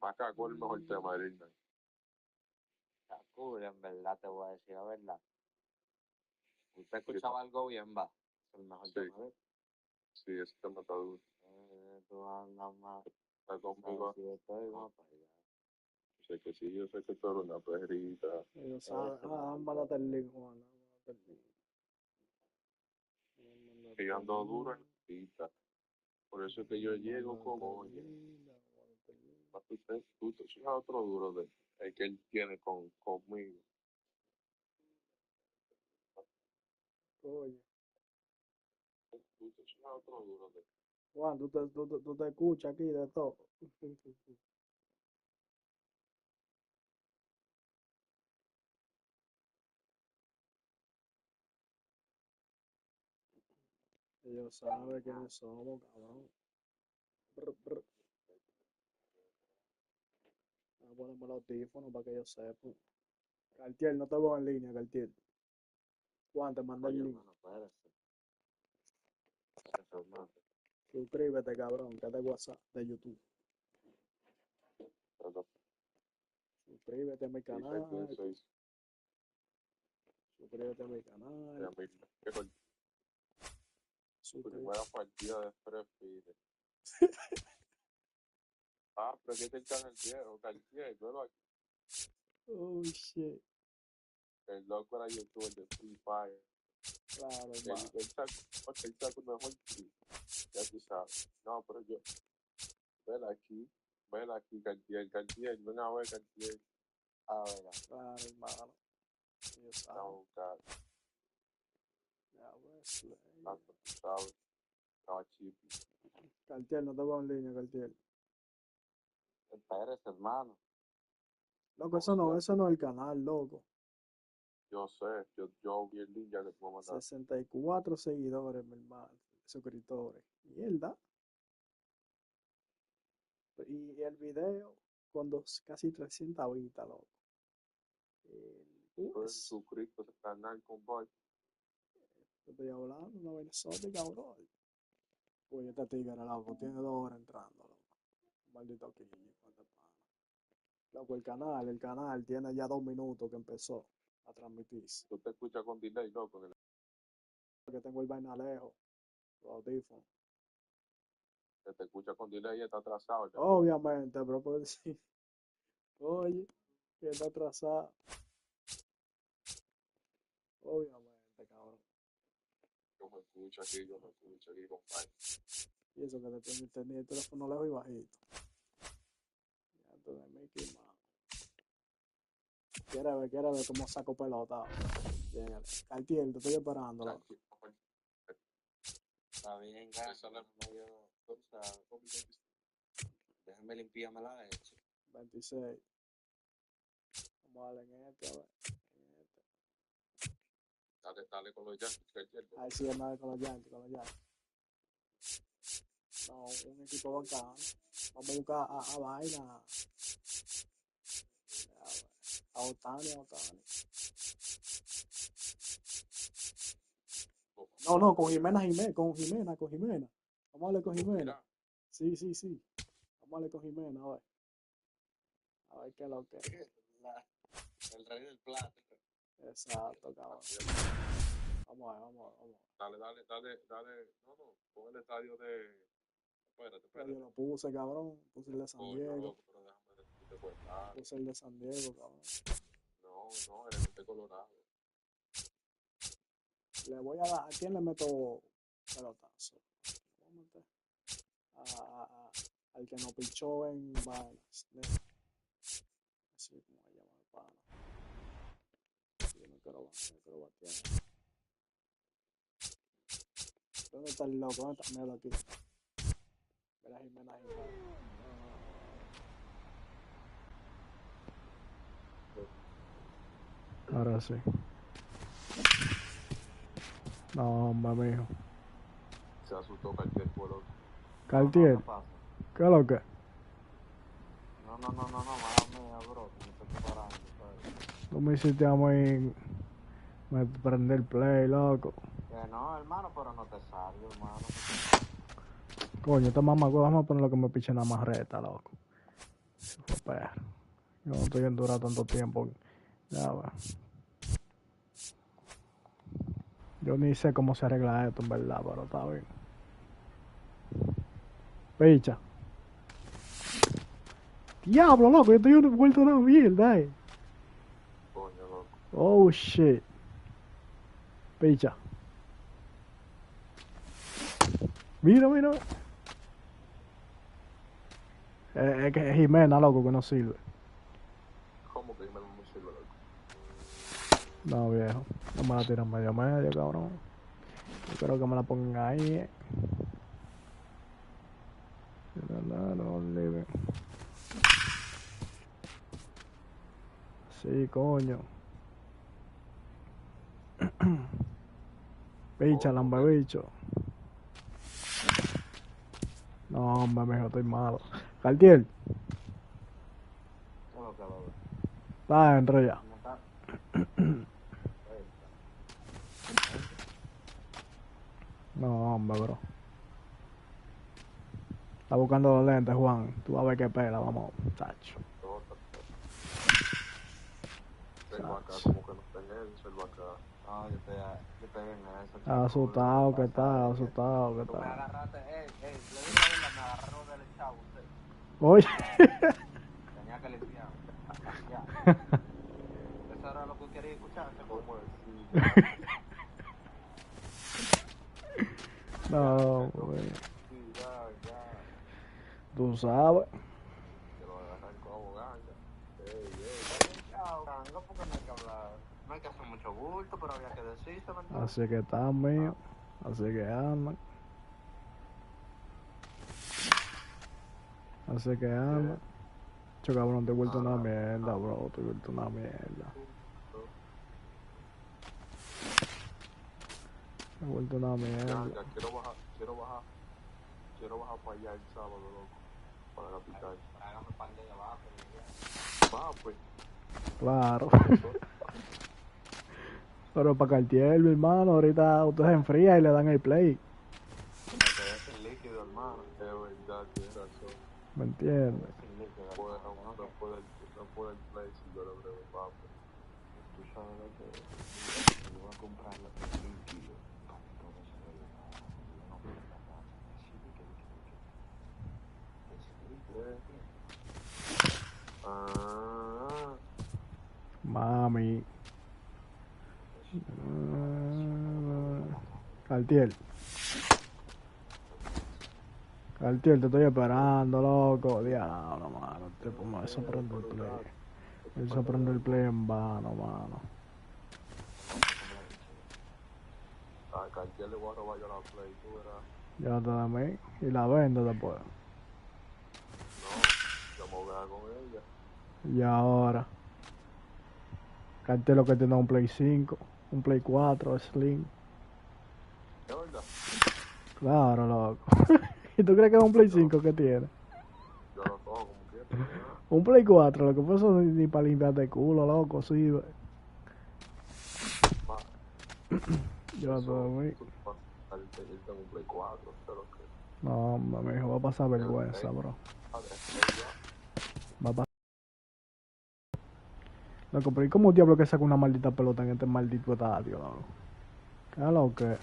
Macaco es el mejor tema de Disney. Está cool, en verdad, te voy a decir la verdad. Usted escuchaba algo bien, va. Es el mejor tema de él. Sí, ese tema está duro. Tú andas más. Está conmigo. Si estoy más para allá. Sé que sí, yo sé que tú eres una perrita. Ámbala del link, Juan. Y ando duro en pista. Por eso es que yo llego con oye. Tú es otro duro de el que él tiene conmigo. Oye. Tú es otro duro de Juan, tú te escuchas aquí de todo. Ellos saben quiénes somos, cabrón. Brr. Voy a ponerme los audífonos para que ellos sepan. Cartier, no te veo en línea, Cartier. Juan, te manda el link. Hermano, espérate. Suscríbete, cabrón, que es de WhatsApp, de YouTube. Suscríbete a mi canal. Suscríbete a mi canal. Primera partida de Prefire. Pero que este canal viejo, Cartier, velo aquí. Oh, shit. El loco era youtuber de Free Fire. Claro, El saco mejor free. Ya tú sabes. No, pero yo. Vela aquí, Cartier, ven a ver, Cartier. A ver, claro, hermano. Ellos saben. No, claro. Ya ves, Tanto tú sabes. Estaba chipi. Cartier, no te veo en línea, Cartier. espérate, hermano. Loco, eso no es el canal, loco. Yo sé, yo vi el link ya que te voy a mandar. 64 seguidores, mi hermano. Suscriptores. Mierda. Y el video con casi 300 vistas, loco. Tú eres suscrito a ese canal, compadre. Te estoy hablando, una vaina exótica, bro. Pues este tigre, loco, tiene 2 horas entrando, loco. Maldito quillo, loco, el canal tiene ya 2 minutos que empezó a transmitirse. Tú te escuchas con delay, loco. Porque tengo el vaina lejos, los audífonos. Que te escucha con delay y está atrasado. Ya. Obviamente, pero puedo decir, oye, que está atrasado. Obviamente, cabrón. Yo me escucho aquí, compadre. Y eso que tenía el teléfono lejos y bajito. Ya tú de Mickey Mouse. Quiere ver cómo saco pelota. Llegale. Cartier, te estoy esperando, loco. Está bien, gracias. Déjame limpiarme la leche. 26. Vamos a darle en este, a ver. Dale con los Yankees, Cartier. Ahí sí, es nada con los Yankees, No, un equipo bacano. Vamos a buscar a vaina. A Otani. No, con Jimena. Vamos a darle con Jimena. Sí. Vamos a darle con Jimena, a ver. A ver qué es lo que es. El rey del plato. Exacto, cabrón. Vamos a ver. Dale. No, pon el estadio de. Espérate. Yo lo puse, cabrón. Puse el de San Diego. Pero déjame decirte cuenta. Puse el de San Diego, cabrón. No, eres de Colorado. Le voy a dar. ¿A quién le meto pelotazo? Al que nos pichó en vainas. Así como se llama el pana. Yo no quiero batear. ¿Dónde está el loco? ¿Dónde está? Míralo aquí. Mira Jimena. Ahora sí. No, hombre, mijo. Se asustó Cartier, loco. Cartier, ¿qué es lo que? No, mala mía, bro. Me estoy preparando. Tú me hiciste a mí. Me prendí el play, loco. Que no, hermano, pero no te salgo, hermano. Coño, esta mamá, vamos a poner lo que me piche en la marreta, loco. perro. Yo no estoy en durar tanto tiempo. Ya, va. Yo ni sé cómo se arregla esto, en verdad, pero está bien. Picha. Diablo, loco, yo estoy vuelto una mierda, Coño, loco. Oh, shit. Picha. Mira, mira. Es que es Jimena, loco, que no sirve. ¿Cómo que me no sirve, loco? No, viejo. No me la tiran medio medio, cabrón. Yo creo que me la pongan ahí, No, libre. Sí, coño. Picha, lambe bicho. No, hombre, mijo, estoy malo. Cartier, ¿Qué es lo que va a ver? está dentro ya. ¿Cómo está? No, hombre, bro. Está buscando los lentes, Juan. Tú vas a ver qué pela, vamos, chacho. Selva acá, como que no tenga él, selva acá. No, yo estoy en eso. Está asustado que está, asustado que Tú me está. agarraste, le digo la verdad, me agarraron del chavo usted. Oye. Tenía que limpiar. Ya. Eso era lo que quería escuchar. ¿Cómo decir? No, güey. Sí, ya. Tú sabes. Que lo arrancó abogando. Chao, gango, porque no hay que hablar. No hay que hacer mucho bulto, pero había que decirse, ¿verdad? Así que están, mío. Así que andan. Así que andan. Yo, cabrón, te he vuelto una mierda, bro. Te he vuelto una mierda. Te he vuelto una mierda. Ya, quiero bajar para allá el sábado, loco. Para la capital. Hágame un par de abajo. Va, pues. Claro. Pero para Cartier, mi hermano, ahorita usted se enfría y le dan el play. Es el líquido, hermano. Es verdad, tienes razón. ¿Me entiendes? No puede el play si yo lo brego, papi. Tú sabes lo que yo voy a comprar los 3.000 kilos. Todo eso de la no puedo pagar. Así que Mami. Cartier. Cartier, te estoy esperando, loco. Diablo, mano. Tipo, me sorprende el play. Me sorprende el play en vano, mano. A Cartier le voy a robar yo la play, tú verás. Ya te da mí. Y la vendo después. No, yo me voy a con ella. Y ahora. Cartier lo que tiene es un Play 5. Un Play 4, Slim. ¿Es verdad? Claro, loco. ¿Y tú crees que es un Play 5 que tiene? Yo lo cojo como quiera. Un Play 4, lo que pasa es ni para limpiarte el culo, loco, sí. Yo todo mí. Él tengo un Play 4, pero que... No, me dijo, va a pasar vergüenza, bro. Va a pasar. Loco, pero ¿y cómo diablo que saca una maldita pelota en este maldito estadio, loco? ¿Qué es lo que?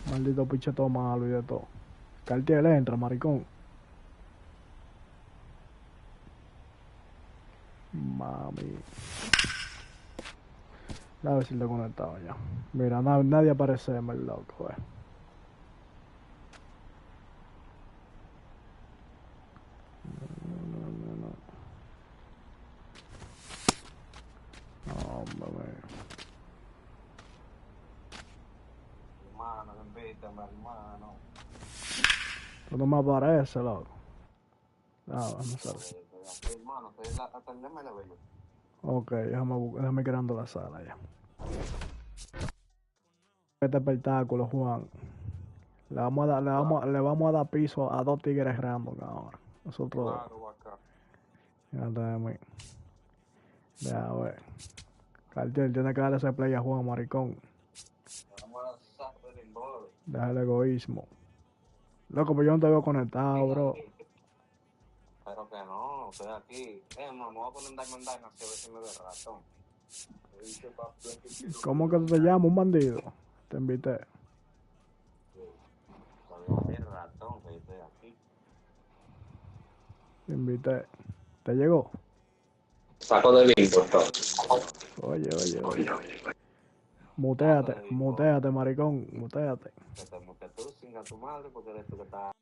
Maldito pinche todo malo y de todo. Cartier entra, maricón. Mami. A ver si lo he conectado ya. Mira, nadie aparece, me loco, No, hombre, hermano, invítame, hermano. tú no me aparece, loco. Vamos a ver. Hermano, atendeme la bello. Ok, déjame creando la sala ya. Este espectáculo, Juan. Le vamos a dar piso a 2 tigres random ahora. Nosotros dos. Claro, acá. Fíjate de mí. Ya, ver. Cartier tiene que darle ese play a Juan, maricón. Vamos a sacar el bolo. Deja el egoísmo. Loco, pues yo no te veo conectado, bro. Pero que no. estoy aquí. Me voy a poner un Diamond Dynasty a ver si me ve ratón. ¿Cómo que tú te llamas, un bandido? Te invité. Cuando ve ratón, que yo estoy aquí. Te invité. ¿Te llegó? Saco de limbo, entonces. Oye. Muteate, maricón, muteate. Que te mute tú, singa tu madre, porque eres tú que estás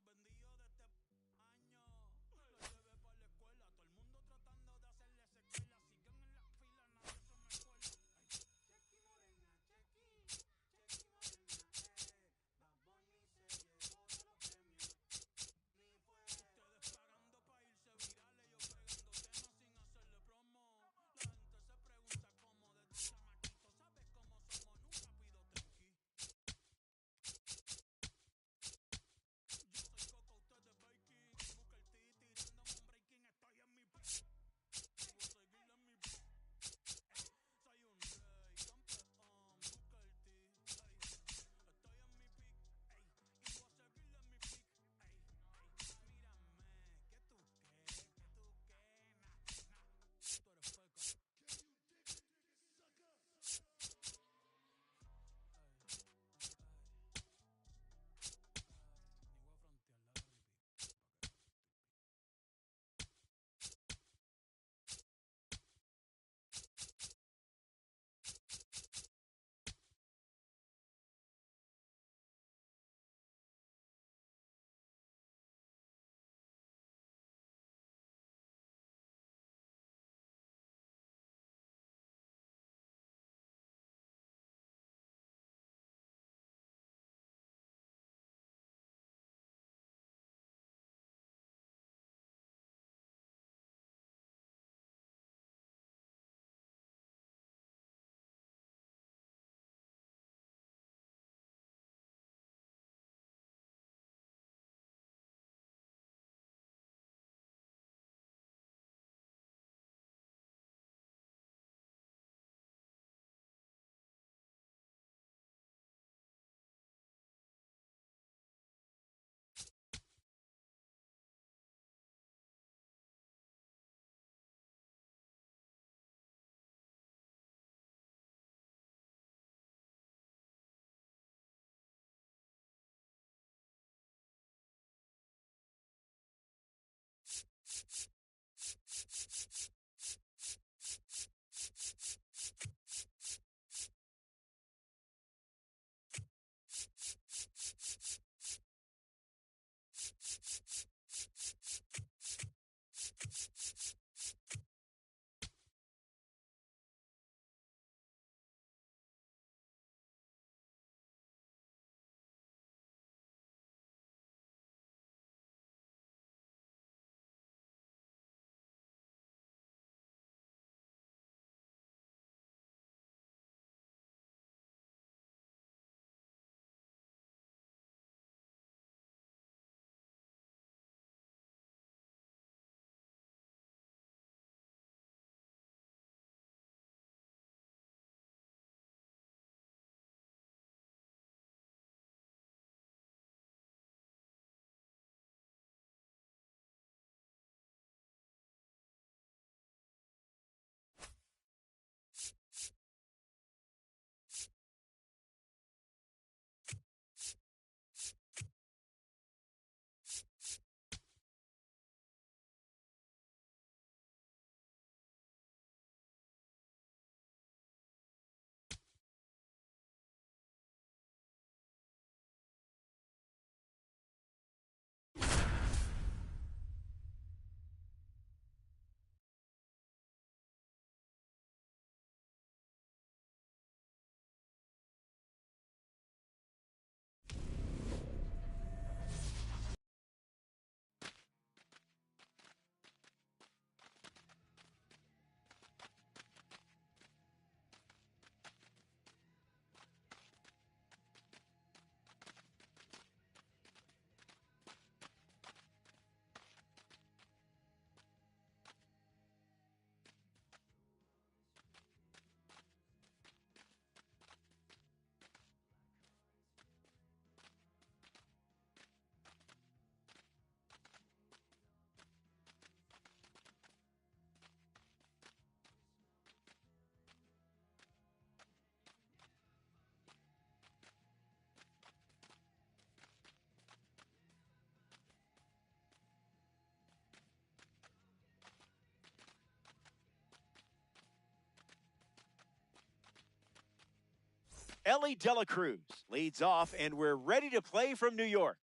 Ellie Dela Cruz leads off, and we're ready to play from New York.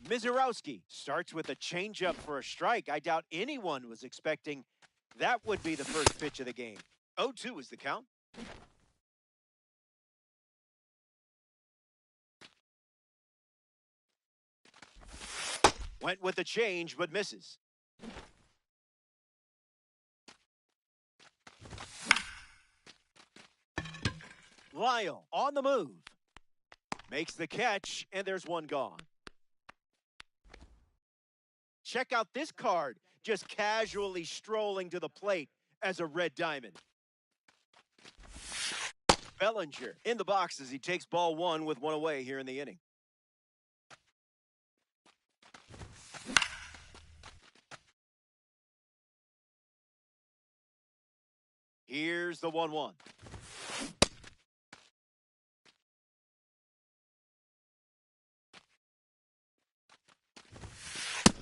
Mizurowski starts with a changeup for a strike. I doubt anyone was expecting that would be the first pitch of the game. 0-2 is the count. Went with the change, but misses. Lyle on the move. Makes the catch, and there's one gone. Check out this card, just casually strolling to the plate as a red diamond. Bellinger in the box as he takes ball one with one away here in the inning. Here's the 1-1.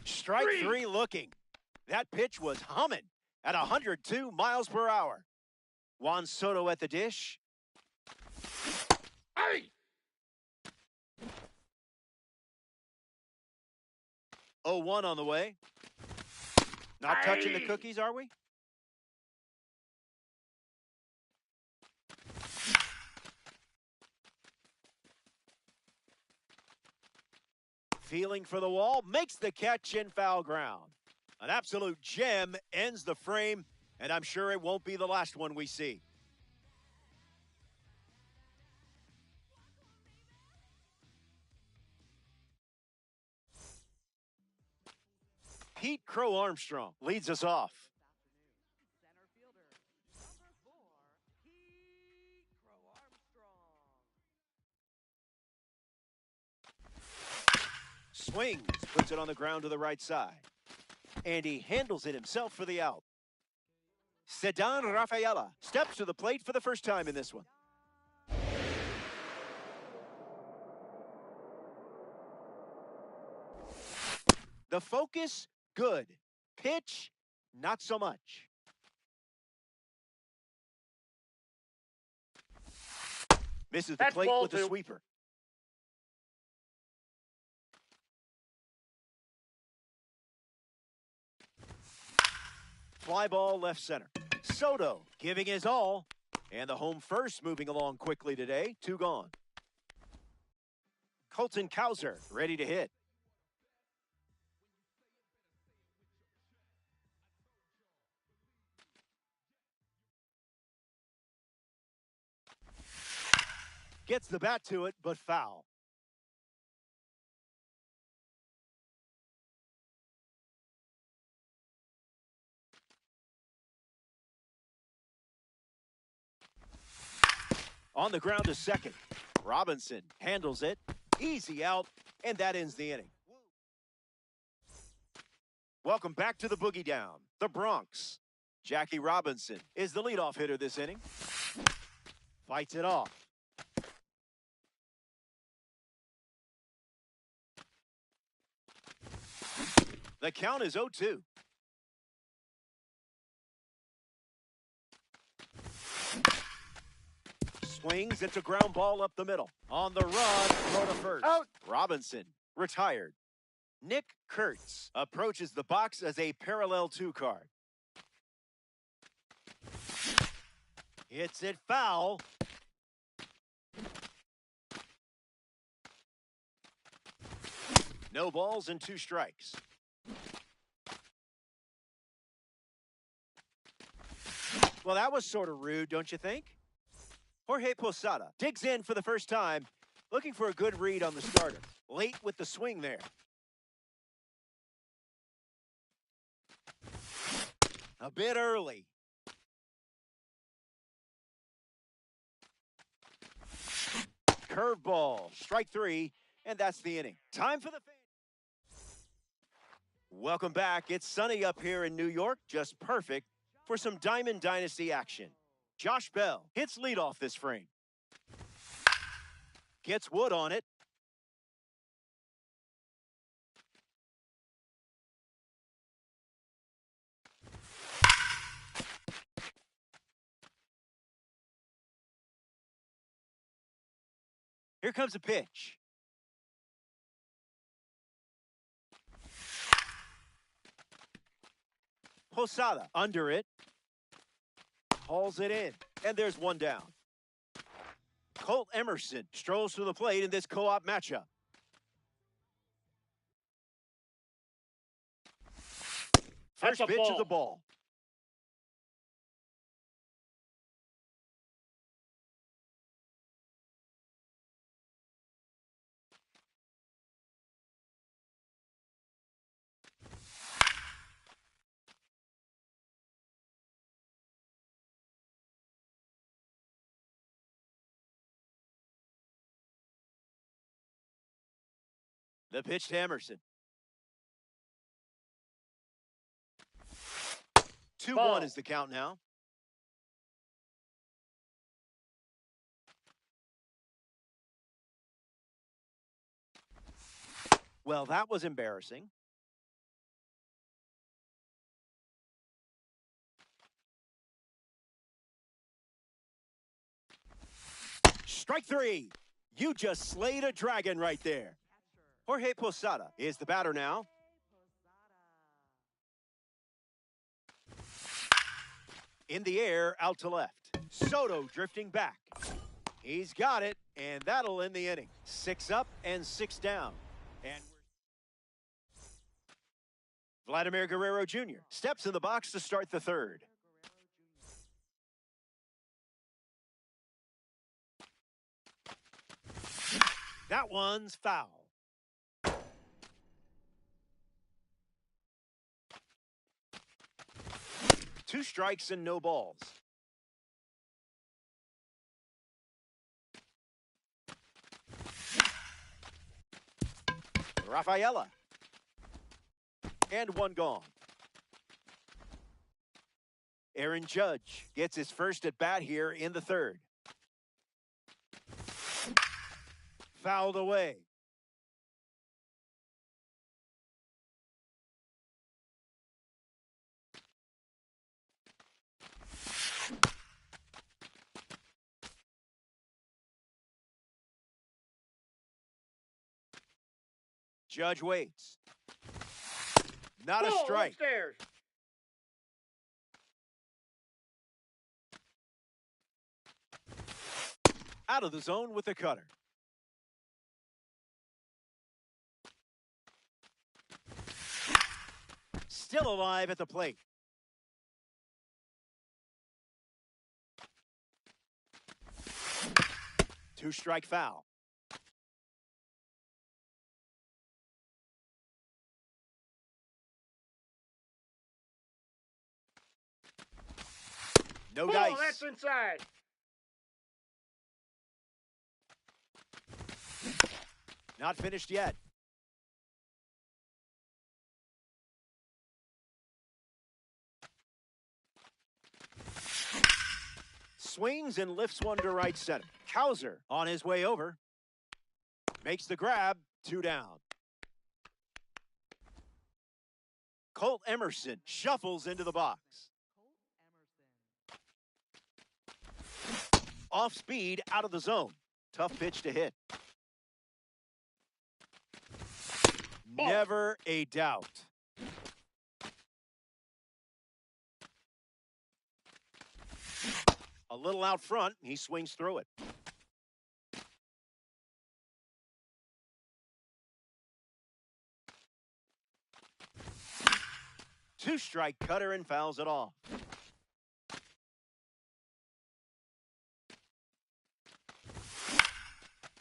Strike three looking. That pitch was humming at 102 miles per hour. Juan Soto at the dish. Hey! 0-1 on the way. Not touching the cookies, are we? Feeling for the wall, makes the catch in foul ground. An absolute gem ends the frame, and I'm sure it won't be the last one we see. Pete Crow Armstrong leads us off. Swings, puts it on the ground to the right side. And he handles it himself for the out. Sedan Rafaela steps to the plate for the first time in this one. The focus, good. Pitch, not so much. Misses the plate with a sweeper. Fly ball left center. Soto giving his all. And the home first moving along quickly today. 2 gone. Colton Cowser ready to hit. Gets the bat to it, but foul. On the ground to second. Robinson handles it. Easy out, and that ends the inning. Welcome back to the Boogie Down, the Bronx. Jackie Robinson is the leadoff hitter this inning. Fights it off. The count is 0-2. Swings, it's a ground ball up the middle. On the run, throw to first. Out. Robinson, retired. Nick Kurtz approaches the box as a parallel 2 card. Hits it foul. No balls and 2 strikes. Well, that was sort of rude, don't you think? Jorge Posada digs in for the first time, looking for a good read on the starter. Late with the swing there. A bit early. Curveball, strike 3, and that's the inning. Time for the fan. Welcome back. It's sunny up here in New York, just perfect for some Diamond Dynasty action. Josh Bell hits leadoff this frame. Gets wood on it. Here comes a pitch. Posada under it. Hauls it in. And there's one down. Colt Emerson strolls to the plate in this co-op matchup. First pitch of the ball. The pitch to Emerson. 2-1 is the count now. Well, that was embarrassing. Strike three. You just slayed a dragon right there. Jorge Posada is the batter now. In the air, out to left. Soto drifting back. He's got it, and that'll end the inning. 6 up and 6 down. And Vladimir Guerrero Jr. steps in the box to start the third. That one's foul. Two strikes and no balls. Rafaela. And one gone. Aaron Judge gets his first at bat here in the third. Fouled away. Judge waits. Not a strike. Upstairs. Out of the zone with the cutter. Still alive at the plate. Two-strike foul. No dice. That's inside. Not finished yet. Swings and lifts one to right center. Cowser on his way over. Makes the grab. 2 down. Colt Emerson shuffles into the box. Off speed, out of the zone. Tough pitch to hit. Never a doubt. A little out front, he swings through it. Two-strike cutter and fouls it off.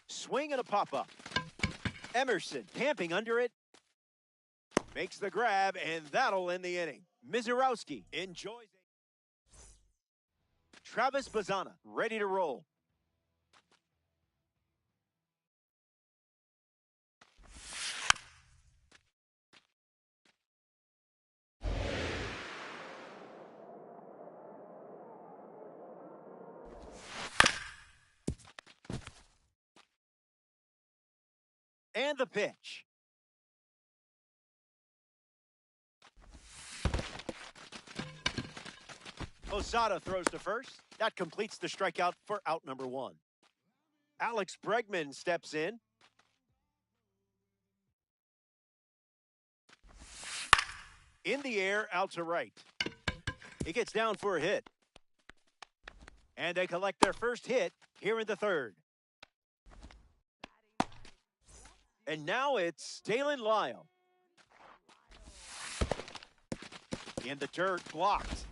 Swing and a pop-up. Emerson camping under it. Makes the grab, and that'll end the inning. Mizurowski enjoys it. Travis Bazzana ready to roll. And the pitch. Posada throws to first. That completes the strikeout for out number 1. Alex Bregman steps in. In the air, out to right. He gets down for a hit. And they collect their first hit here in the third. And now it's Dalen Lyle. In the dirt, blocked.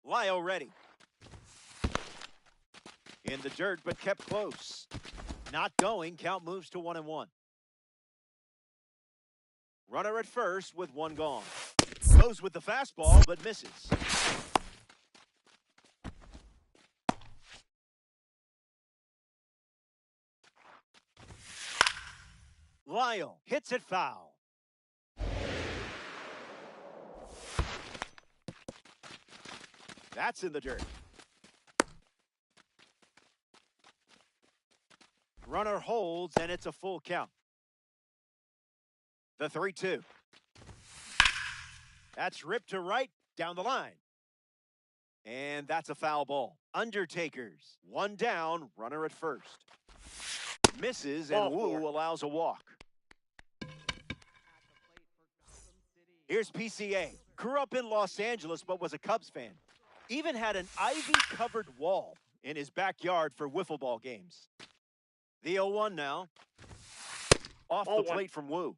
Lyle ready. In the dirt, but kept close. Not going, count moves to 1-1. Runner at first with one gone. Goes with the fastball, but misses. Lyle hits it foul. That's in the dirt. Runner holds, and it's a full count. The 3-2. That's ripped to right, down the line. And that's a foul ball. Undertakers, one down, runner at first. Misses, and Wu allows a walk. Here's PCA. Grew up in Los Angeles, but was a Cubs fan. Even had an ivy-covered wall in his backyard for wiffle ball games. The 0-1 now. Off the plate from Wu.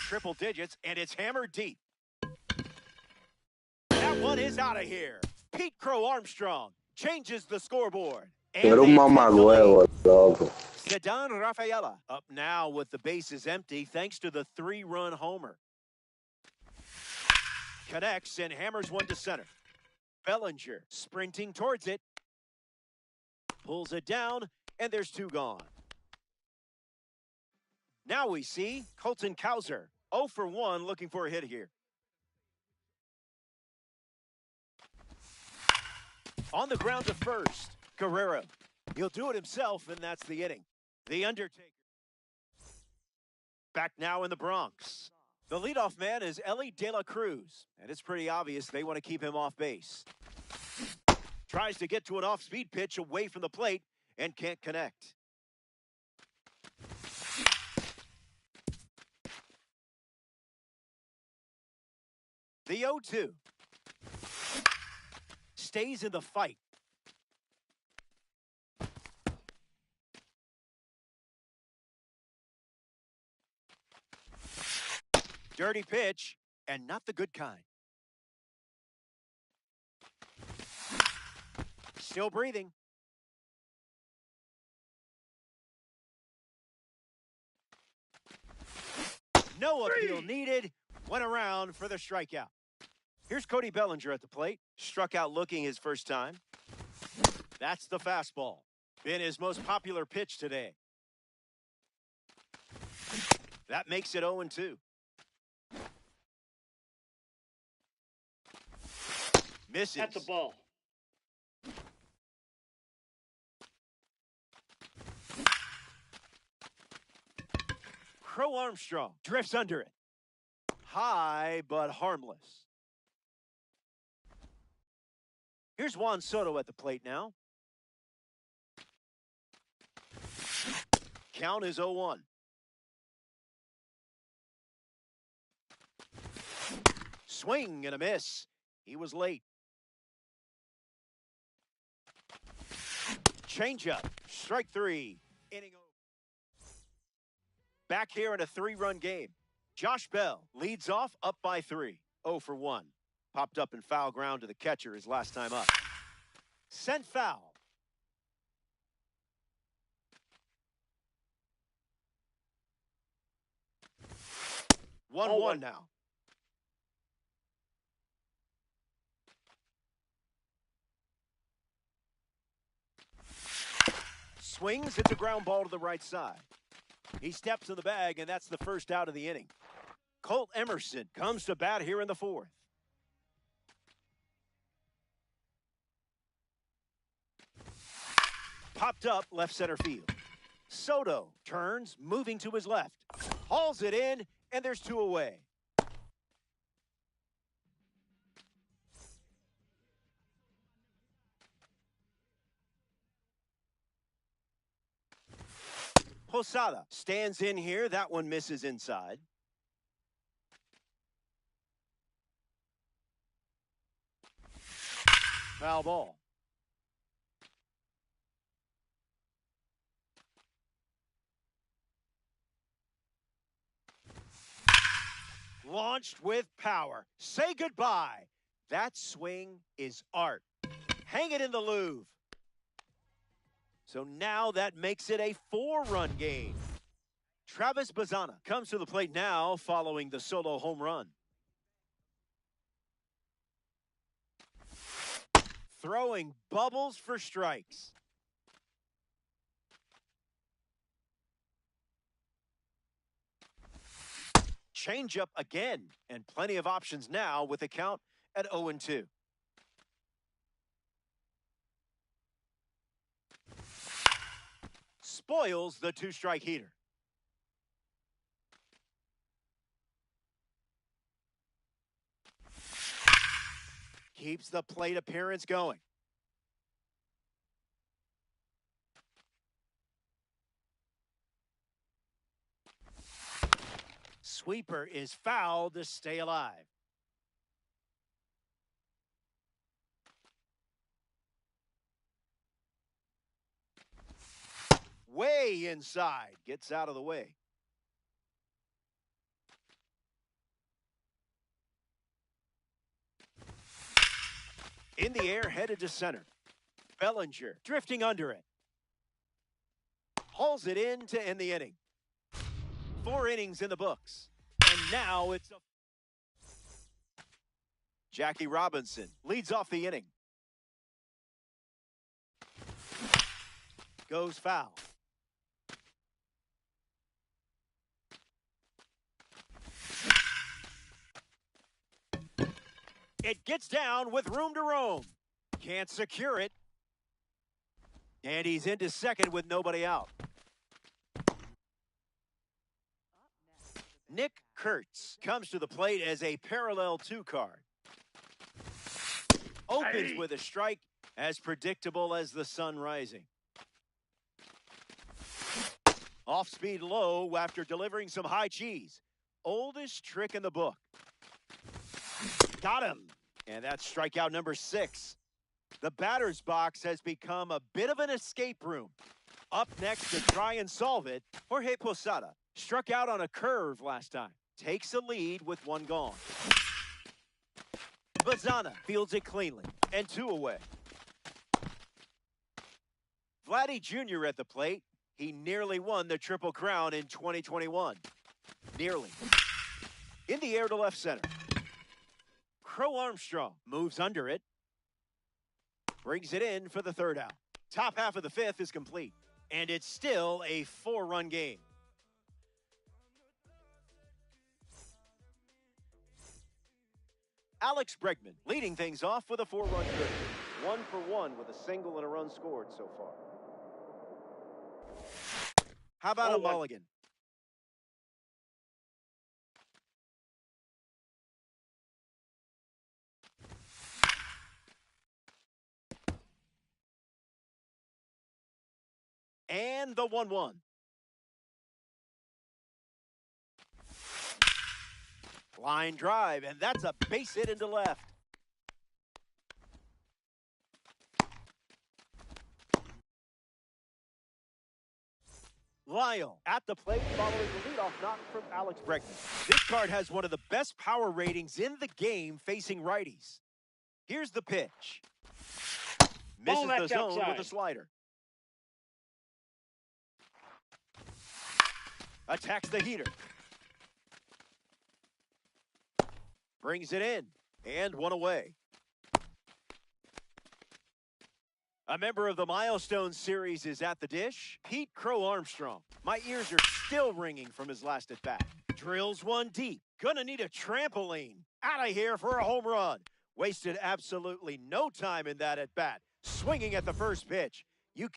Triple digits, and it's hammered deep. That one is out of here. Pete Crow Armstrong changes the scoreboard. Era un mamagüevo, loco. Sedan Rafaela up now with the bases empty thanks to the 3-run homer. Connects and hammers one to center. Bellinger sprinting towards it. Pulls it down, and there's two gone. Now we see Colton Cowser, 0 for 1, looking for a hit here. On the ground to first, Guerrero. He'll do it himself, and that's the inning. The Undertaker. Back now in the Bronx. The leadoff man is Ellie De La Cruz, and it's pretty obvious they want to keep him off base. Tries to get to an off-speed pitch away from the plate and can't connect. The 0-2. Stays in the fight. Dirty pitch, and not the good kind. Still breathing. No appeal needed. Went around for the strikeout. Here's Cody Bellinger at the plate. Struck out looking his first time. That's the fastball. Been his most popular pitch today. That makes it 0-2. Misses. That's a ball. Crow Armstrong drifts under it. High, but harmless. Here's Juan Soto at the plate now. Count is 0-1. Swing and a miss. He was late. Changeup. Strike 3. Inning over. Back here in a 3-run game. Josh Bell leads off up by 3. 0 for 1. Popped up in foul ground to the catcher his last time up. Sent foul. One now. Swings, it's a ground ball to the right side. He steps in the bag, and that's the first out of the inning. Colt Emerson comes to bat here in the 4th. Popped up left center field. Soto turns, moving to his left. Hauls it in, and there's 2 away. Posada stands in here. That one misses inside. Foul ball. Launched with power. Say goodbye. That swing is art. Hang it in the Louvre. So now that makes it a 4-run game. Travis Bazana comes to the plate now following the solo home run. Throwing bubbles for strikes. Changeup again, and plenty of options now with a count at 0-2. Spoils the 2-strike heater. Keeps the plate appearance going. Sweeper is fouled to stay alive. Way inside. Gets out of the way. In the air, headed to center. Bellinger drifting under it. Hauls it in to end the inning. 4 innings in the books. And now it's a... Jackie Robinson leads off the inning. Goes foul. It gets down with room to roam. Can't secure it. And he's into second with nobody out. Nick Kurtz comes to the plate as a parallel 2 card. Opens with a strike, as predictable as the sun rising. Off speed low after delivering some high cheese. Oldest trick in the book. Got him. And that's strikeout number 6. The batter's box has become a bit of an escape room. Up next to try and solve it, Jorge Posada struck out on a curve last time. Takes a lead with 1 gone. Bazana fields it cleanly, and 2 away. Vladdy Jr. at the plate. He nearly won the Triple Crown in 2021. Nearly. In the air to left center. Crow Armstrong moves under it. Brings it in for the 3rd out. Top half of the 5th is complete. And it's still a 4-run game. Alex Bregman leading things off with a 4-run good. 1 for 1 with a single and a run scored so far. How about a mulligan? And the 1-1. Line drive, and that's a base hit into left. Lyle at the plate following the leadoff knock from Alex Bregman. This card has one of the best power ratings in the game facing righties. Here's the pitch. Misses the zone with a slider. Attacks the heater. Brings it in. And 1 away. A member of the Milestone series is at the dish. Pete Crow Armstrong. My ears are still ringing from his last at-bat. Drills 1 deep. Gonna need a trampoline. Out of here for a home run. Wasted absolutely no time in that at-bat. Swinging at the first pitch. You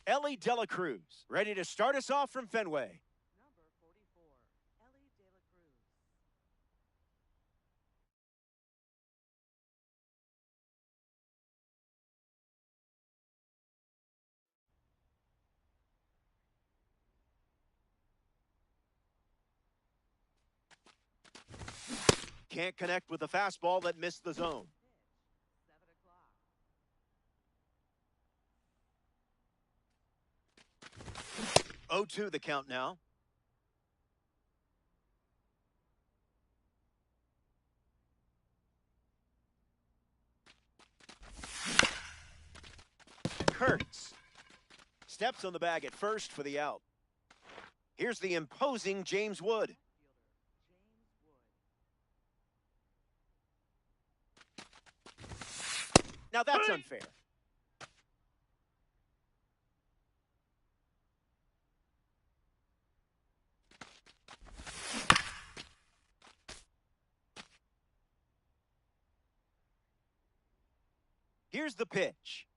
Ellie De La Cruz, ready to start us off from Fenway. Number 44, Ellie De La Cruz. Can't connect with the fastball that missed the zone. Pitch, 7 o'clock. 0-2 the count now. Kurtz steps on the bag at first for the out. Here's the imposing James Wood. Outfielder, James Wood. Now that's unfair. Here's the pitch.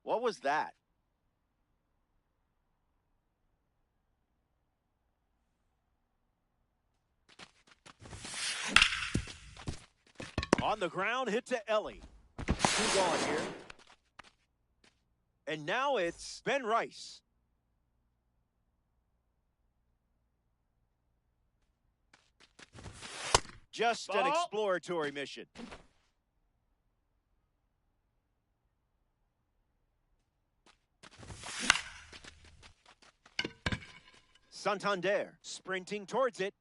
What was that? On the ground, hit to Ellie. 2 gone here. And now it's Ben Rice. Just an exploratory mission. Santander sprinting towards it,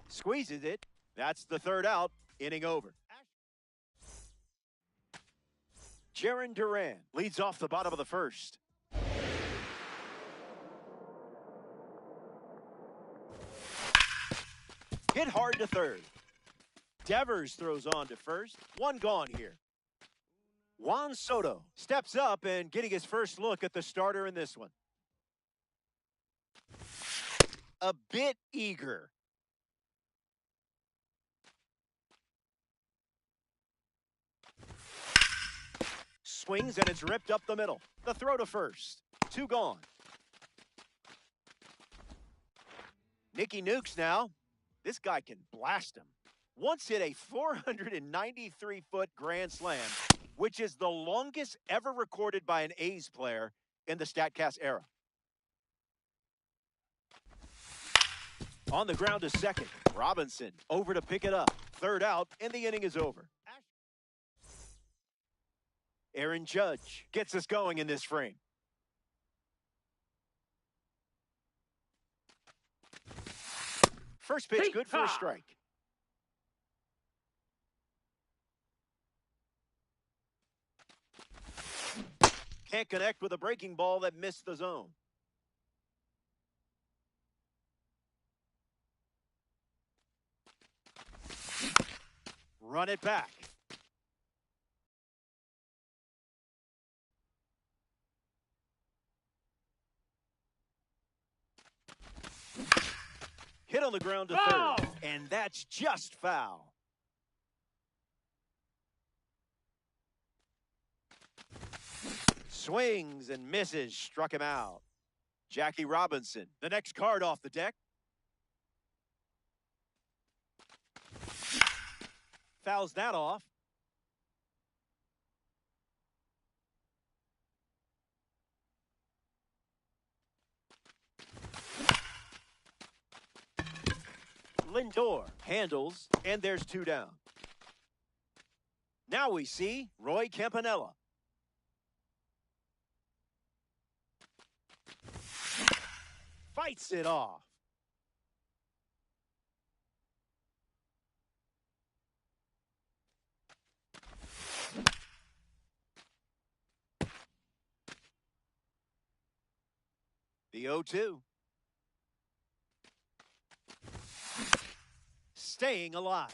squeezes it. That's the 3rd out, inning over. Jaron Duran leads off the bottom of the 1st. Hit hard to 3rd. Devers throws on to 1st. 1 gone here. Juan Soto steps up and getting his first look at the starter in this one. A bit eager. Swings and it's ripped up the middle. The throw to 1st. 2 gone. Nicky Nukes now. This guy can blast him. Once hit a 493-foot grand slam, which is the longest ever recorded by an A's player in the StatCast era. On the ground to 2nd. Robinson over to pick it up. 3rd out, and the inning is over. Aaron Judge gets us going in this frame. First pitch good for a strike. Can't connect with a breaking ball that missed the zone. Run it back. Hit on the ground to 3rd, and that's just foul. Swings and misses, struck him out. Jackie Robinson, the next card off the deck. Fouls that off. Lindor handles, and there's 2 down. Now we see Roy Campanella. Fights it off. The 0-2. Staying alive.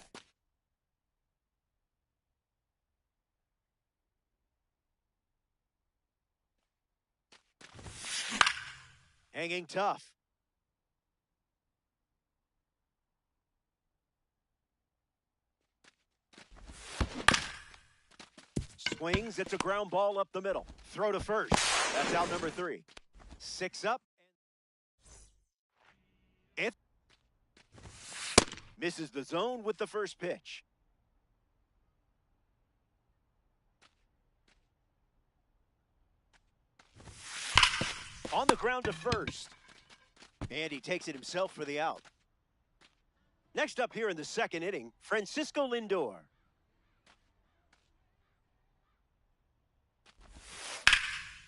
Hanging tough. Swings, it's a ground ball up the middle. Throw to first. That's out number 3. 6 up. And misses the zone with the first pitch. On the ground to first. And he takes it himself for the out. Next up here in the second inning, Francisco Lindor.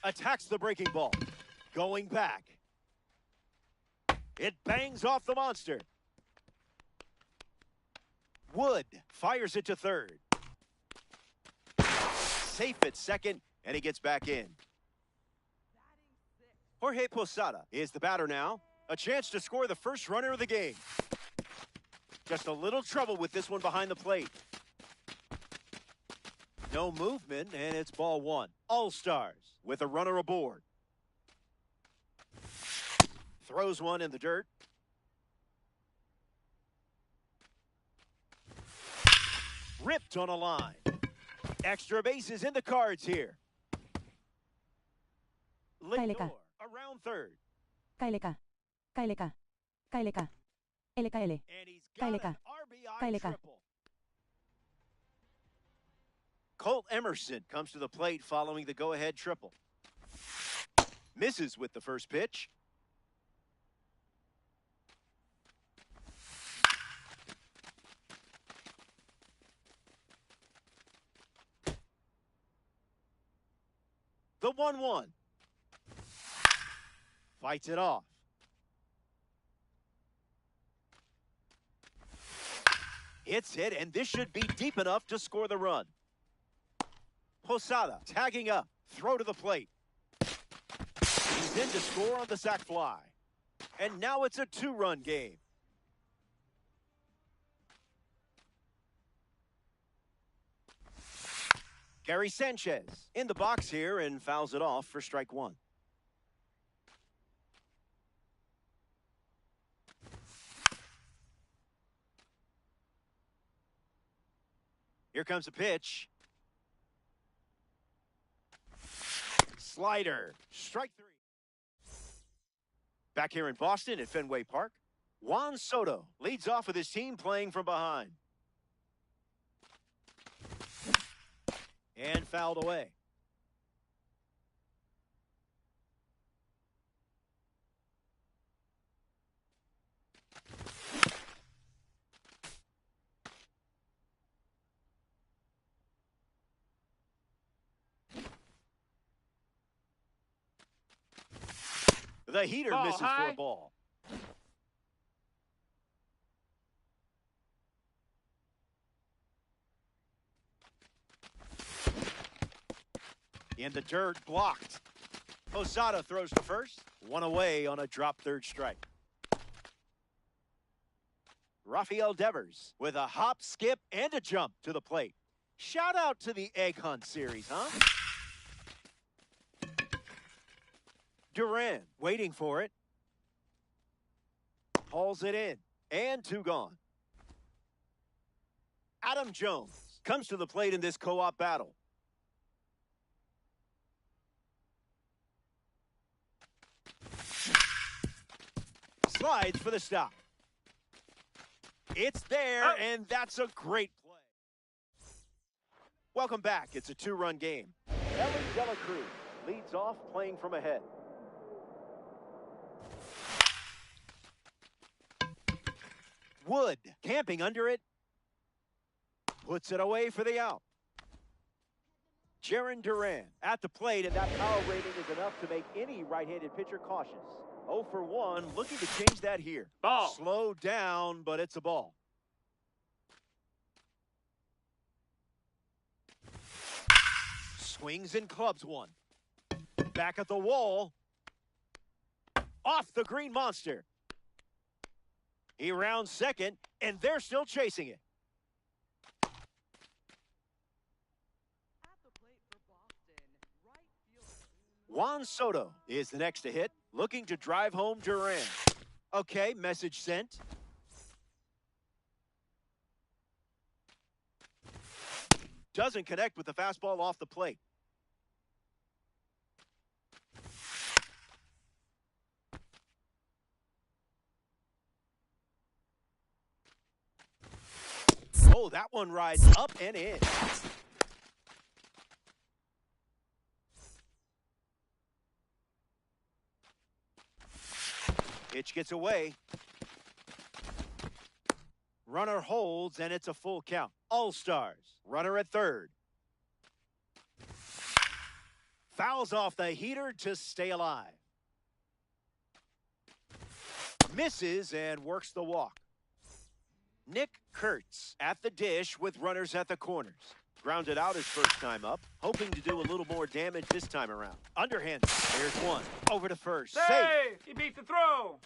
Attacks the breaking ball. Going back. It bangs off the monster. Wood fires it to third. Safe at second, and he gets back in. Jorge Posada is the batter now. A chance to score the first runner of the game. Just a little trouble with this one behind the plate. No movement, and it's ball 1. All-Stars with a runner aboard. Throws one in the dirt. Ripped on a line. Extra bases in the cards here. Lindor around third. KLK. KLK. KLK. LKL. And he's got an RBI triple. Colt Emerson comes to the plate following the go-ahead triple. Misses with the first pitch. The 1-1. Fights it off. Hits it, and this should be deep enough to score the run. Posada tagging up. Throw to the plate. He's in to score on the sac fly. And now it's a 2-run game. Gary Sanchez in the box here and fouls it off for strike 1. Here comes a pitch. Slider. Strike 3. Back here in Boston at Fenway Park, Juan Soto leads off with his team playing from behind. And fouled away. The heater misses for a ball. In the dirt, blocked. Posada throws to first. One away on a drop third strike. Rafael Devers with a hop, skip, and a jump to the plate. Shout out to the Egg Hunt series, huh? Duran waiting for it. Hauls it in. And 2 gone. Adam Jones comes to the plate in this co-op battle. Slides for the stop. It's there, and that's a great play. Welcome back. It's a 2-run game. Ellie Dela Cruz leads off playing from ahead. Wood camping under it. Puts it away for the out. Jarren Duran at the plate, and that power rating is enough to make any right-handed pitcher cautious. 0 for 1, looking to change that here. Ball. Slow down, but it's a ball. Swings and clubs one. Back at the wall. Off the green monster. He rounds second, and they're still chasing it. At the plate for Boston, right fielder Juan Soto is the next to hit, looking to drive home Duran. Okay, message sent. doesn't connect with the fastball off the plate. Oh, that one rides up and in. Pitch gets away. Runner holds, and it's a full count. All-Stars. Runner at third. Fouls off the heater to stay alive. Misses and works the walk. Nick Kurtz at the dish with runners at the corners. Grounded out his first time up, hoping to do a little more damage this time around. Underhand. There's one. Over to first. Safe. He beat the throw.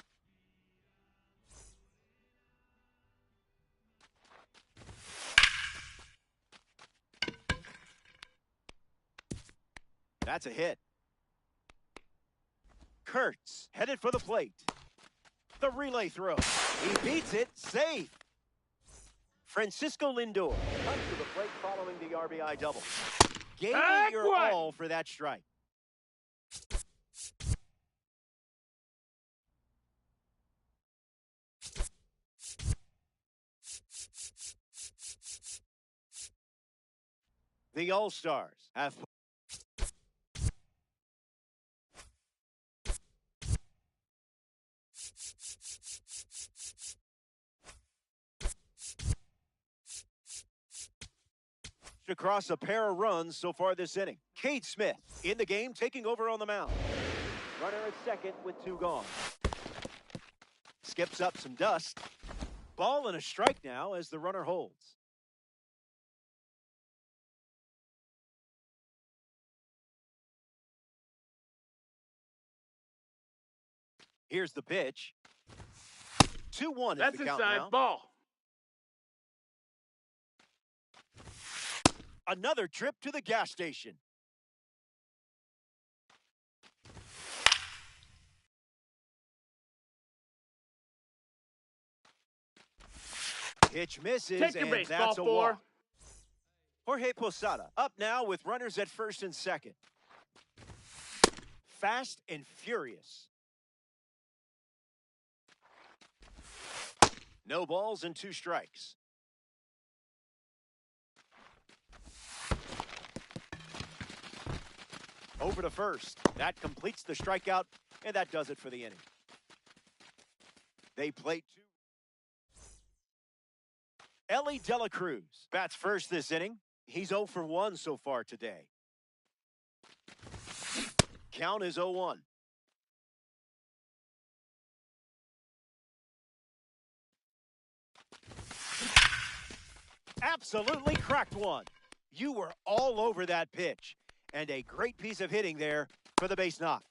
That's a hit. Kurtz headed for the plate. The relay throw. He beats it. Safe. Francisco Lindor comes to the plate following the RBI double. Gave it your all for that strike. The All-Stars have across a pair of runs so far this inning. Cade Smith in the game, taking over on the mound. Runner at second with two gone. Skips up some dust. Ball and a strike now as the runner holds. Here's the pitch. 2-1 That's is the count inside now. ball. Another trip to the gas station. Pitch misses, Take your and base, that's a ball four. walk. Jorge Posada up now with runners at first and second. Fast and furious. No balls and 2 strikes. Over to first. That completes the strikeout, and that does it for the inning. They play 2. Ellie De La Cruz bats first this inning. He's 0 for 1 so far today. Count is 0-1. Absolutely cracked one. You were all over that pitch. And a great piece of hitting there for the base knock.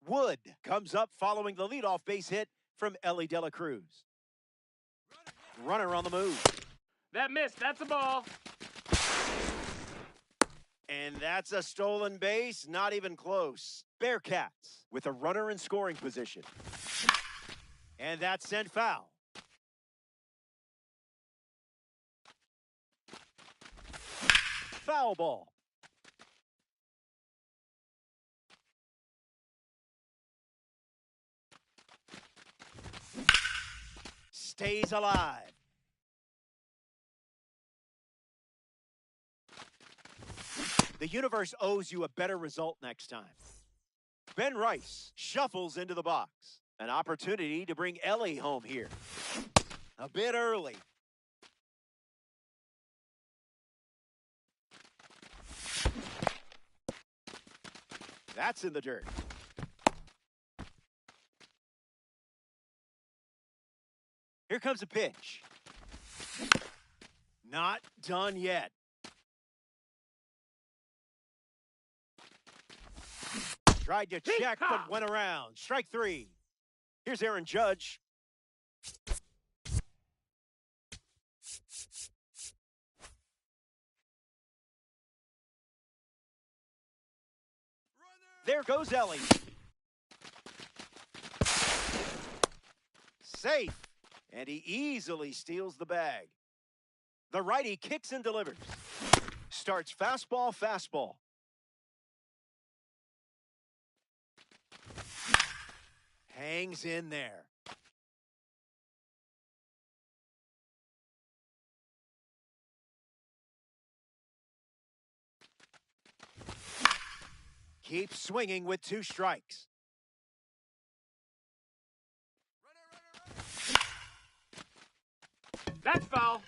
Wood comes up following the leadoff base hit from Ellie De La Cruz. Runner on the move. That missed. That's a ball. And that's a stolen base, not even close. Bearcats with a runner in scoring position. And that's sent foul. Foul ball. Stays alive. The universe owes you a better result next time. Ben Rice shuffles into the box. An opportunity to bring Ellie home here. A bit early. That's in the dirt. Here comes a pitch. Not done yet. Tried to check, but went around. Strike 3. Here's Aaron Judge. There goes Ellie. Safe. And he easily steals the bag. The righty kicks and delivers. Starts fastball, fastball. Hangs in there. Keeps swinging with 2 strikes. That's foul.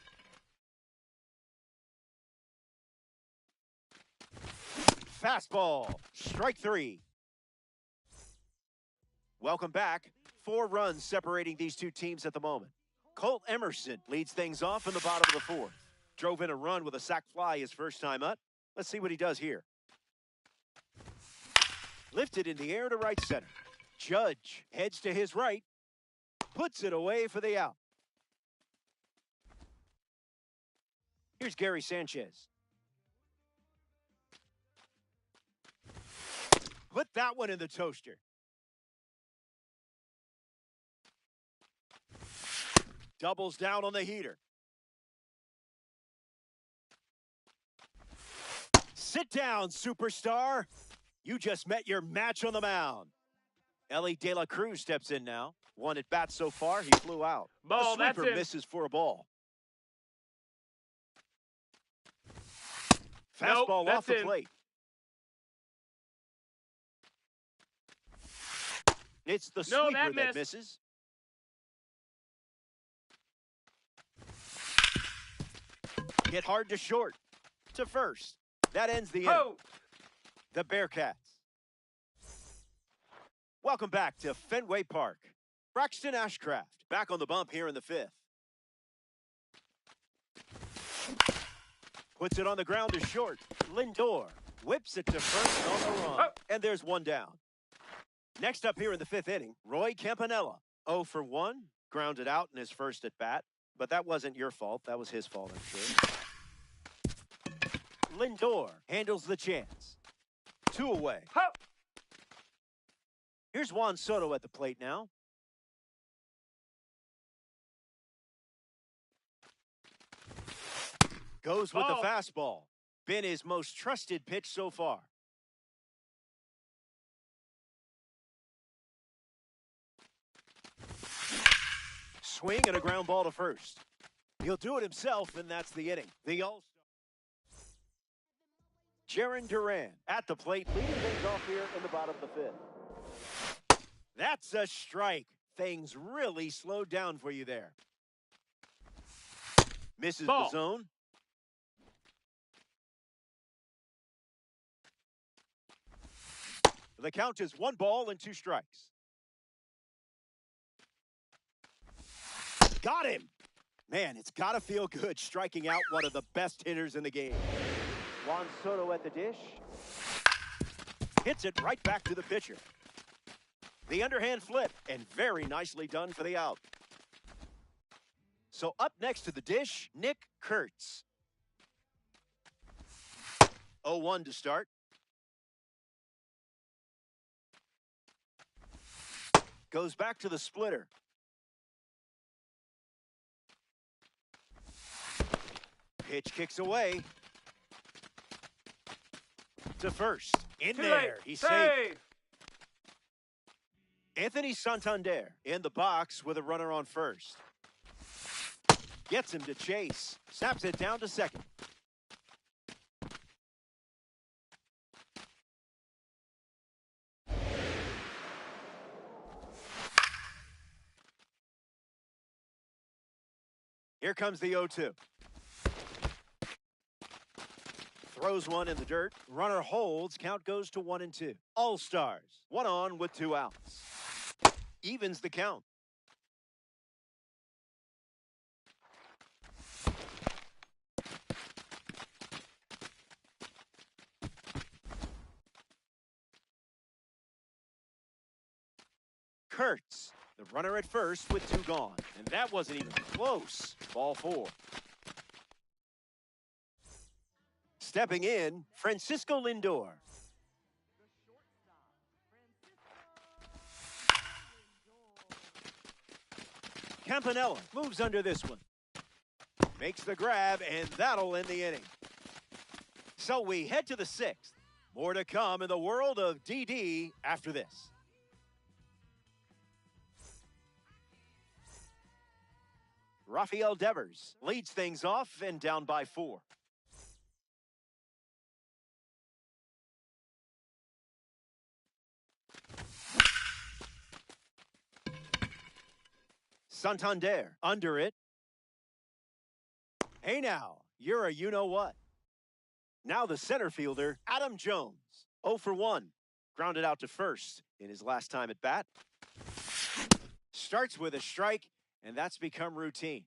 Fastball, strike 3. Welcome back. 4 runs separating these two teams at the moment. Colt Emerson leads things off in the bottom of the 4th. Drove in a run with a sac fly his first time up. Let's see what he does here. Lifted in the air to right center. Judge heads to his right. Puts it away for the out. Here's Gary Sanchez. Put that one in the toaster. Doubles down on the heater. Sit down, superstar. You just met your match on the mound. Ellie De La Cruz steps in now. 1 at bat so far, he flew out. Ball, The that's sweeper in. misses for a ball. Nope, Fastball that's off the in. plate. It's the No, sweeper that that missed. misses. Hit hard to short. To first. That ends the inning. Ho! The Bearcats. Welcome back to Fenway Park. Braxton Ashcraft back on the bump here in the 5th. Puts it on the ground to short. Lindor whips it to first on the run. Oh. And there's 1 down. Next up here in the 5th inning, Roy Campanella. 0 for 1. Grounded out in his first at bat. But that wasn't your fault. That was his fault, I'm sure. Lindor handles the chance. 2 away. Ho! Here's Juan Soto at the plate now. Goes with the Ball. fastball. Been his most trusted pitch so far. Swing and a ground ball to first. He'll do it himself, and that's the inning. The All-Star. Jaron Duran at the plate, leading things off here in the bottom of the 5th. That's a strike. Things really slowed down for you there. Misses Ball. the zone. The count is 1 ball and 2 strikes. Got him. Man, it's got to feel good striking out one of the best hitters in the game. Juan Soto at the dish. Hits it right back to the pitcher. The underhand flip, and very nicely done for the out. So up next to the dish, Nick Kurtz. 0-1 to start. Goes back to the splitter. Pitch kicks away. To first. In Too there. late. He's safe. Save. Anthony Santander in the box with a runner on first. Gets him to chase. Snaps it down to second. Here comes the 0-2. Throws one in the dirt. Runner holds. Count goes to 1-2. All-Stars. 1 on with 2 outs. Evens the count. Kurtz, the runner at first with 2 gone. And that wasn't even close. Ball 4. Stepping in, Francisco Lindor. Campanella moves under this one. Makes the grab, and that'll end the inning. So we head to the 6th. More to come in the world of DD after this. Rafael Devers leads things off and down by 4. Santander under it. Hey now, you're a you-know-what. Now the center fielder, Adam Jones, 0 for 1. Grounded out to first in his last time at bat. Starts with a strike, and that's become routine.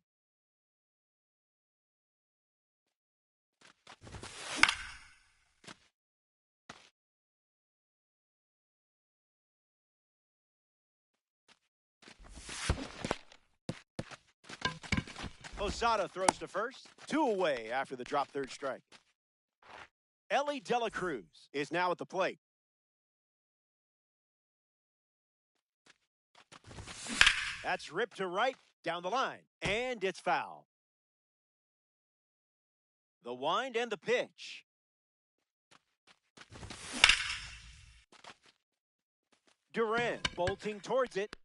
Posada throws to first, 2 away after the drop third strike. Ellie De La Cruz is now at the plate. That's ripped to right, down the line, and it's foul. The wind and the pitch. Duran bolting towards it.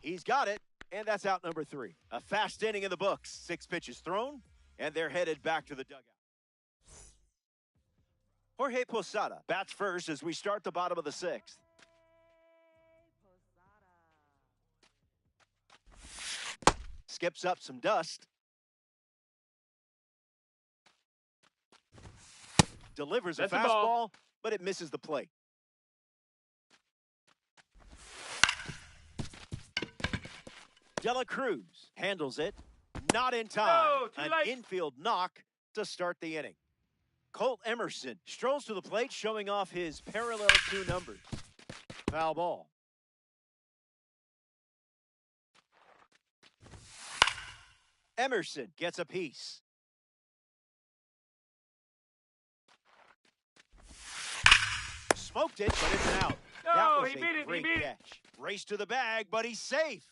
He's got it, and that's out number 3. A fast inning in the books. 6 pitches thrown, and they're headed back to the dugout. Jorge Posada bats first as we start the bottom of the 6th. Skips up some dust. Delivers That's a a fastball, ball. but it misses the plate. De La Cruz handles it. Not in time. No, too An late. infield knock to start the inning. Colt Emerson strolls to the plate, showing off his parallel 2 numbers. Foul ball. Emerson gets a piece. Smoked it, but it's an out. No, That was he a beat it, he great beat it. catch. Race to the bag, but he's safe.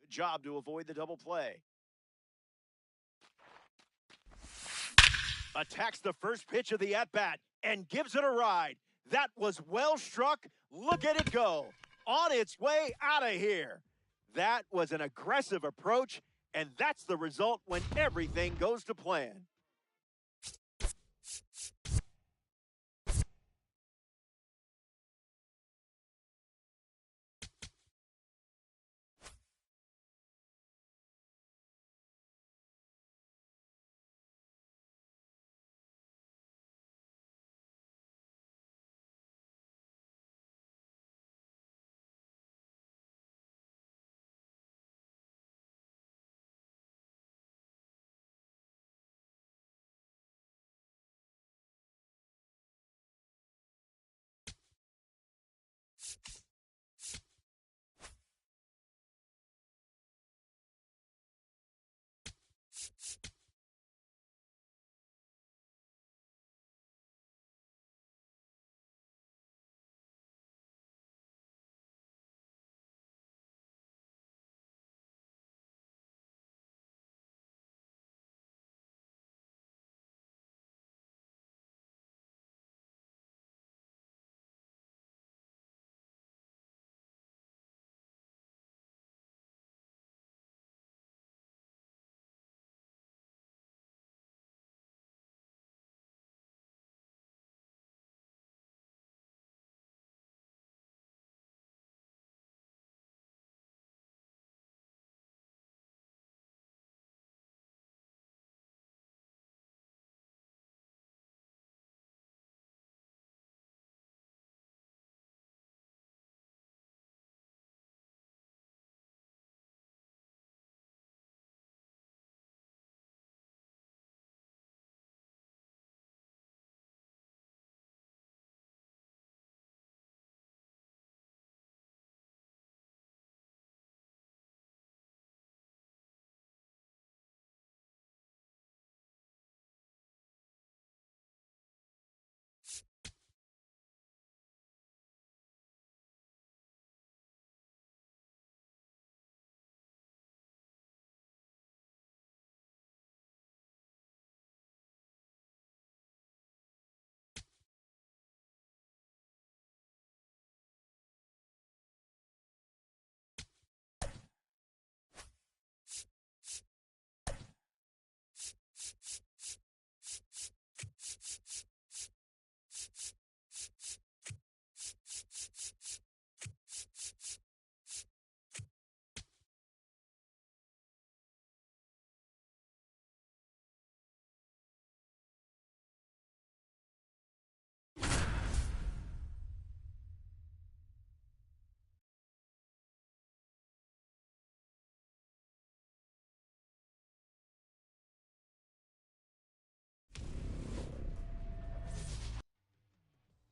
Good job to avoid the double play. Attacks the first pitch of the at-bat and gives it a ride. That was well struck. Look at it go. On its way out of here. That was an aggressive approach, and that's the result when everything goes to plan.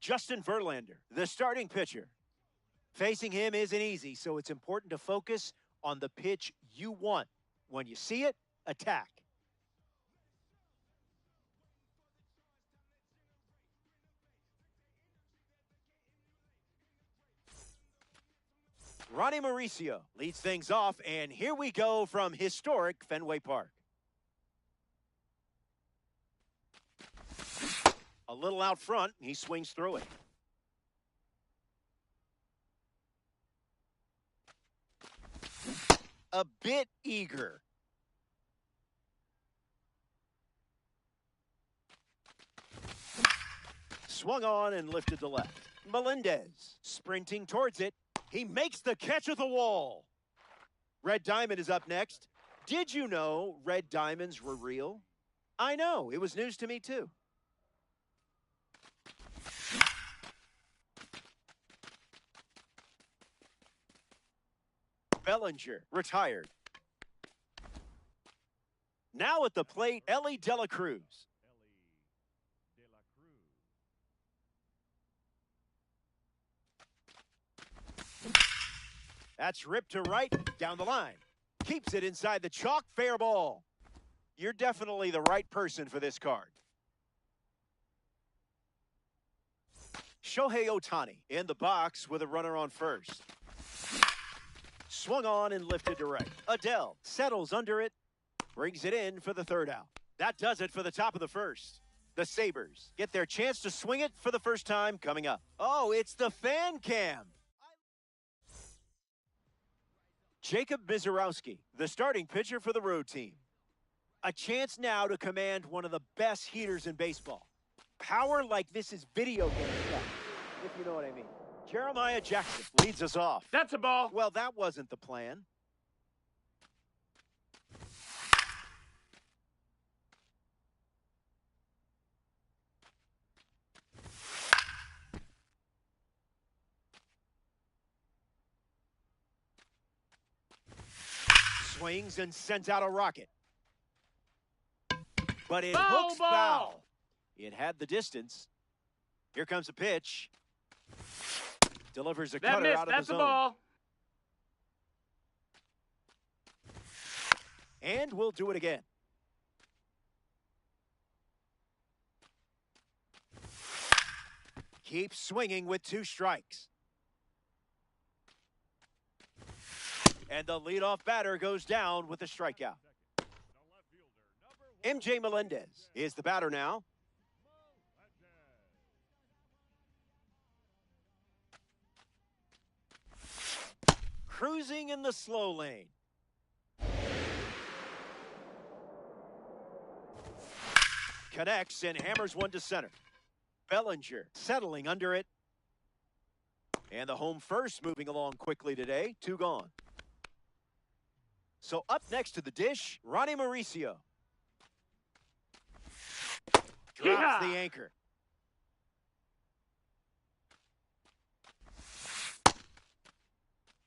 Justin Verlander, the starting pitcher. Facing him isn't easy, so it's important to focus on the pitch you want. When you see it, attack. Ronnie Mauricio leads things off, and here we go from historic Fenway Park. A little out front, he swings through it. A bit eager. Swung on and lifted to left. Melendez sprinting towards it. He makes the catch at the wall. Red Diamond is up next. Did you know red diamonds were real? I know, it was news to me too. Bellinger retired. Now at the plate, Ellie De La Cruz. That's ripped to right, down the line. Keeps it inside the chalk, fair ball. You're definitely the right person for this card. Shohei Ohtani in the box with a runner on first. Swung on and lifted to right. Adele settles under it, brings it in for the third out. That does it for the top of the first. The Sabres get their chance to swing it for the first time coming up. Oh, it's the fan cam. Jacob Mizorowski, the starting pitcher for the road team. A chance now to command one of the best heaters in baseball. Power like this is video game stuff, if you know what I mean. Jeremiah Jackson leads us off. That's a ball. Well, that wasn't the plan. Swings and sends out a rocket. But it hooks foul. It had the distance. Here comes a pitch. Delivers a That cutter missed. out of That's the a zone. ball. And we'll do it again. Keeps swinging with 2 strikes. And the leadoff batter goes down with a strikeout. MJ Melendez is the batter now. Cruising in the slow lane. Connects and hammers one to center. Bellinger settling under it. And the home first moving along quickly today. 2 gone. So up next to the dish, Ronnie Mauricio. Drops the anchor.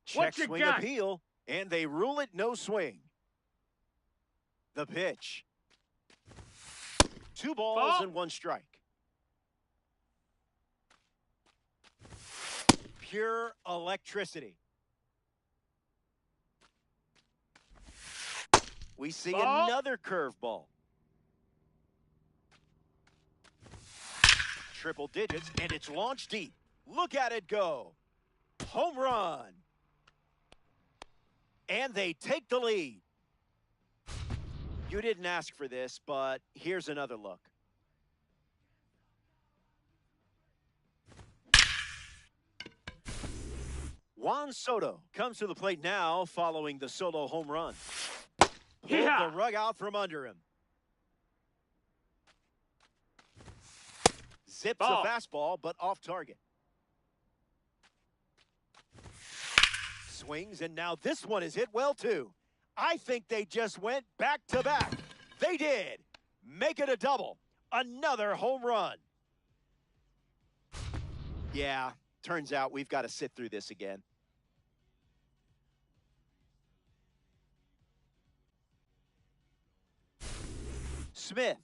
Check swing appeal, and they rule it no swing. The pitch. 2 balls and 1 strike. Pure electricity. We see another curveball. Triple digits, and it's launched deep. Look at it go. Home run. And they take the lead. You didn't ask for this, but here's another look. Juan Soto comes to the plate now following the solo home run. Pulled the rug out from under him. Zips a fastball, but off target. Swings, and now this one is hit well, too. I think they just went back-to-back. They did. Make it a double. Another home run. Yeah, turns out we've got to sit through this again. Smith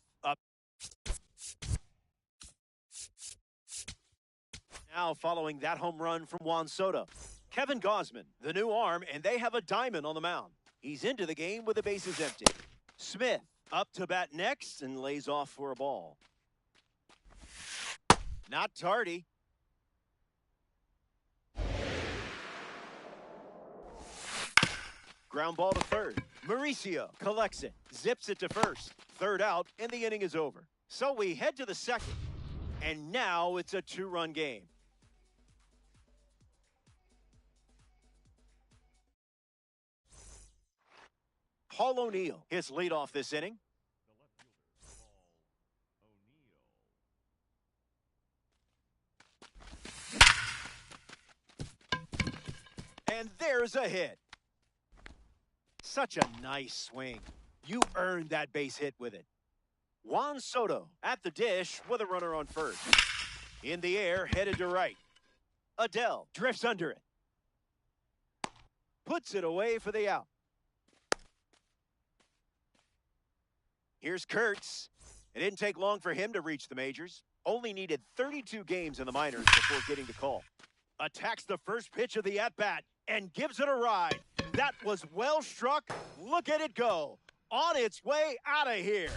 Now following that home run from Juan Soto. Kevin Gausman, the new arm, and they have a diamond on the mound. He's into the game with the bases empty. Smith up to bat next and lays off for a ball. Not tardy. Ground ball to third. Mauricio collects it, zips it to first. Third out, and the inning is over. So we head to the second, and now it's a two-run game. Paul O'Neill, his leadoff this inning. And there's a hit. Such a nice swing. You earned that base hit with it. Juan Soto at the dish with a runner on first. In the air, headed to right. Adele drifts under it. Puts it away for the out. Here's Kurtz. It didn't take long for him to reach the majors. Only needed 32 games in the minors before getting the call. Attacks the first pitch of the at-bat and gives it a ride. That was well struck. Look at it go. On its way out of here.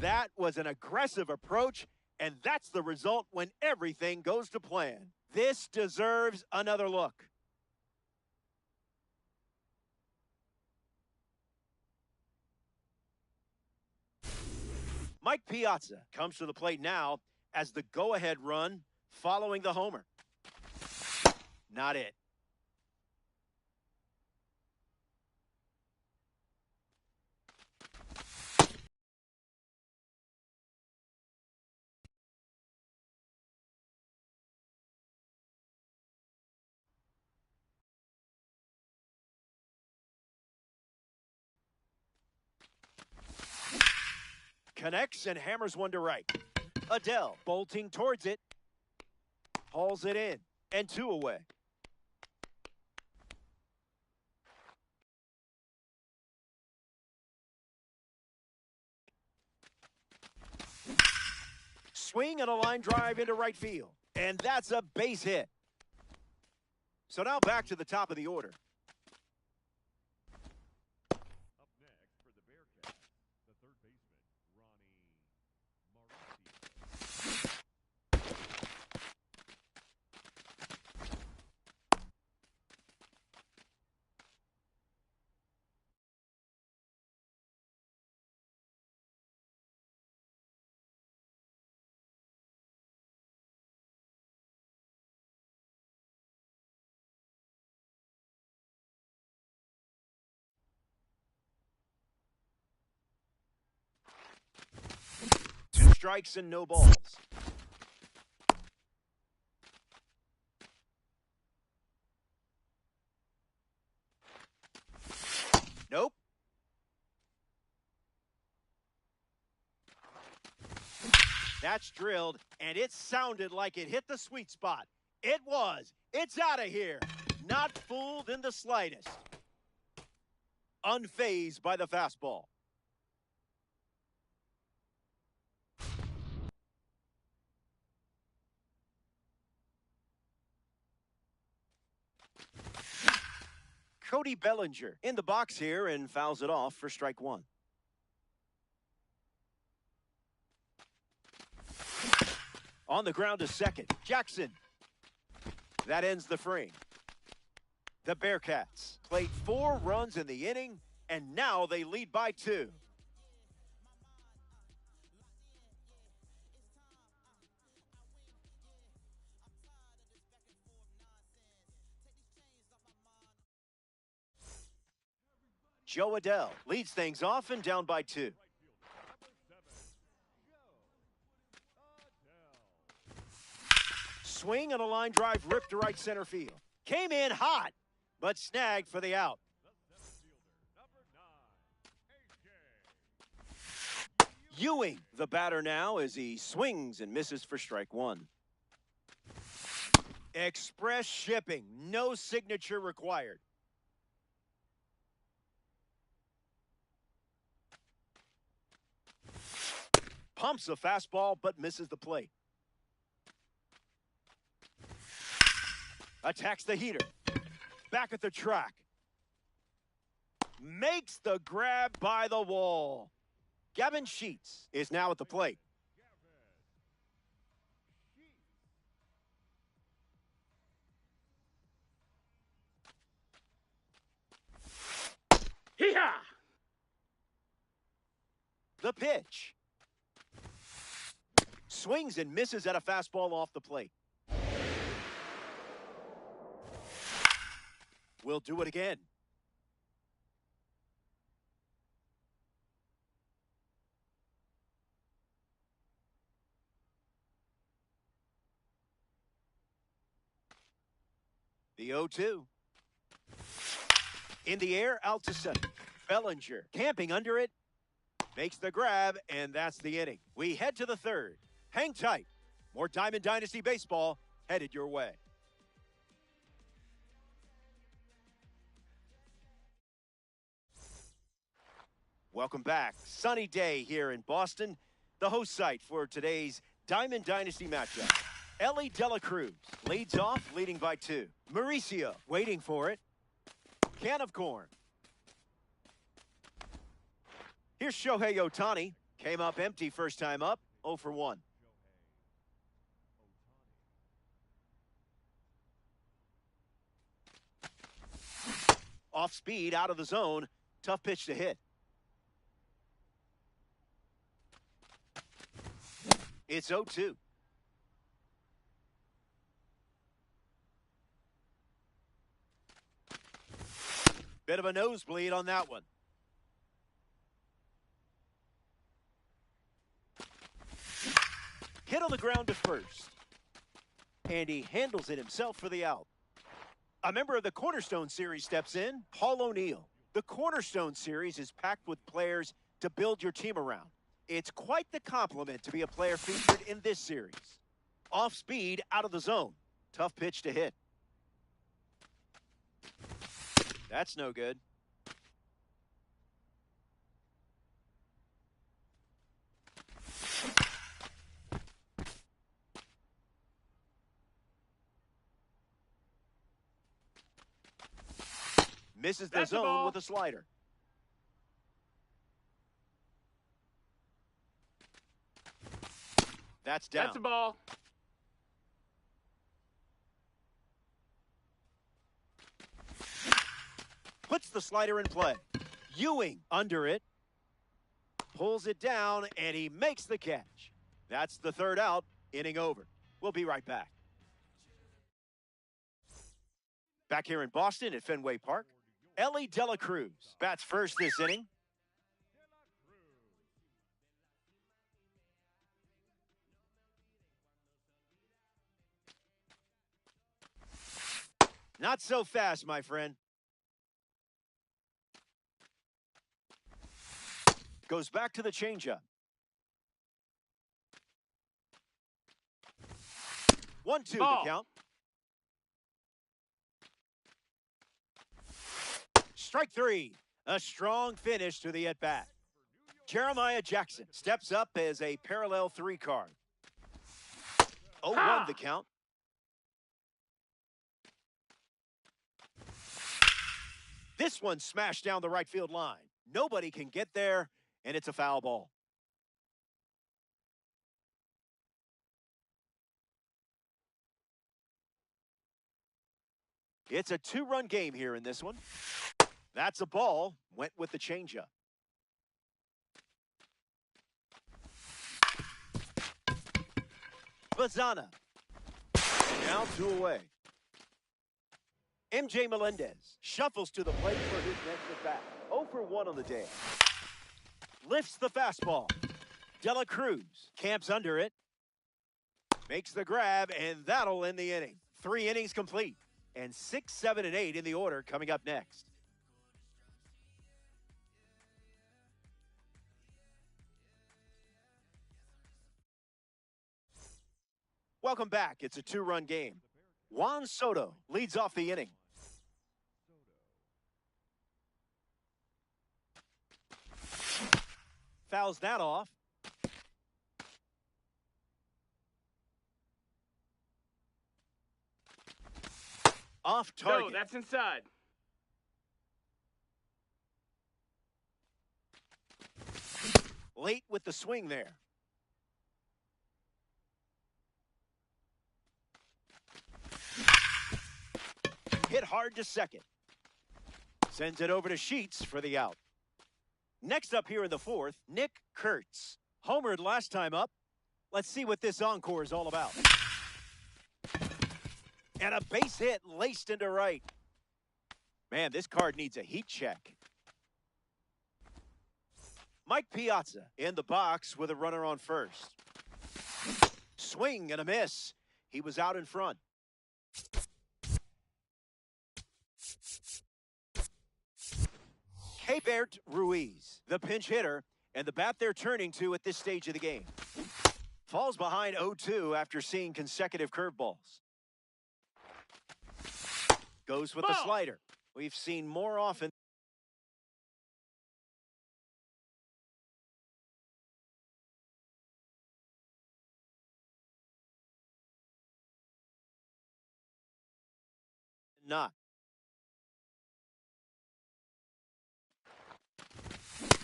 That was an aggressive approach, and that's the result when everything goes to plan. This deserves another look. Mike Piazza comes to the plate now as the go-ahead run following the homer. Not it. Connects and hammers one to right. Adele bolting towards it. Hauls it in. And two away. Swing and a line drive into right field. And that's a base hit. So now back to the top of the order. Up next for the Bearcats, the third baseman, Mauricio. Two strikes and no balls. Nope. That's drilled, and it sounded like it hit the sweet spot. It was. It's out of here. Not fooled in the slightest. Unfazed by the fastball. Cody Bellinger in the box here and fouls it off for strike one. On the ground to second, Jackson. That ends the frame. The Bearcats played 4 runs in the inning, and now they lead by 2. Joe Adele leads things off and down by 2. Swing and a line drive ripped to right center field. Came in hot, but snagged for the out. Ewing, the batter now, as he swings and misses for strike one. Express shipping, no signature required. Pumps a fastball, but misses the plate. Attacks the heater. Back at the track. Makes the grab by the wall. Gavin Sheets is now at the plate. Hee-haw! The pitch. Swings and misses at a fastball off the plate. We'll do it again. The 0-2. In the air, out to center. Bellinger camping under it. Makes the grab, and that's the inning. We head to the third. Hang tight. More Diamond Dynasty baseball headed your way. Welcome back. Sunny day here in Boston. The host site for today's Diamond Dynasty matchup. Ellie Dela Cruz leads off, leading by 2. Mauricio waiting for it. Can of corn. Here's Shohei Ohtani. Came up empty first time up, 0 for 1. Off speed, out of the zone. Tough pitch to hit. It's 0-2. Bit of a nosebleed on that one. Hit on the ground to first. And he handles it himself for the out. A member of the Cornerstone Series steps in, Paul O'Neill. The Cornerstone Series is packed with players to build your team around. It's quite the compliment to be a player featured in this series. Off speed, out of the zone. Tough pitch to hit. That's no good. Misses the That's a zone ball. with a slider. That's down. That's a ball. Puts the slider in play. Ewing under it. Pulls it down, and he makes the catch. That's the third out. Inning over. We'll be right back. Back here in Boston at Fenway Park, Ellie Dela Cruz bats first this inning. Not so fast, my friend. Goes back to the changeup. 1-2 the Ball. count. Strike 3. A strong finish to the at-bat. Jeremiah Jackson steps up as a parallel 3 card. 0-1 the count. This one smashed down the right field line. Nobody can get there, and it's a foul ball. It's a 2-run game here in this one. That's a ball. Went with the changeup. Bazana. Now 2 away. MJ Melendez shuffles to the plate for his next at bat. 0 for 1 on the day. Lifts the fastball. Dela Cruz camps under it. Makes the grab, and that'll end the inning. 3 innings complete. And 6, 7, and 8 in the order coming up next. Welcome back. It's a 2-run game. Juan Soto leads off the inning. Fouls that off. Off No, target. that's inside. Late with the swing there. Hit hard to second. Sends it over to Sheets for the out. Next up here in the fourth, Nick Kurtz. Homered last time up. Let's see what this encore is all about. And a base hit laced into right. Man, this card needs a heat check. Mike Piazza in the box with a runner on first. Swing and a miss. He was out in front. Hebert Ruiz, the pinch hitter, and the bat they're turning to at this stage of the game. Falls behind 0-2 after seeing consecutive curveballs. Goes with the slider. We've seen more often. Not.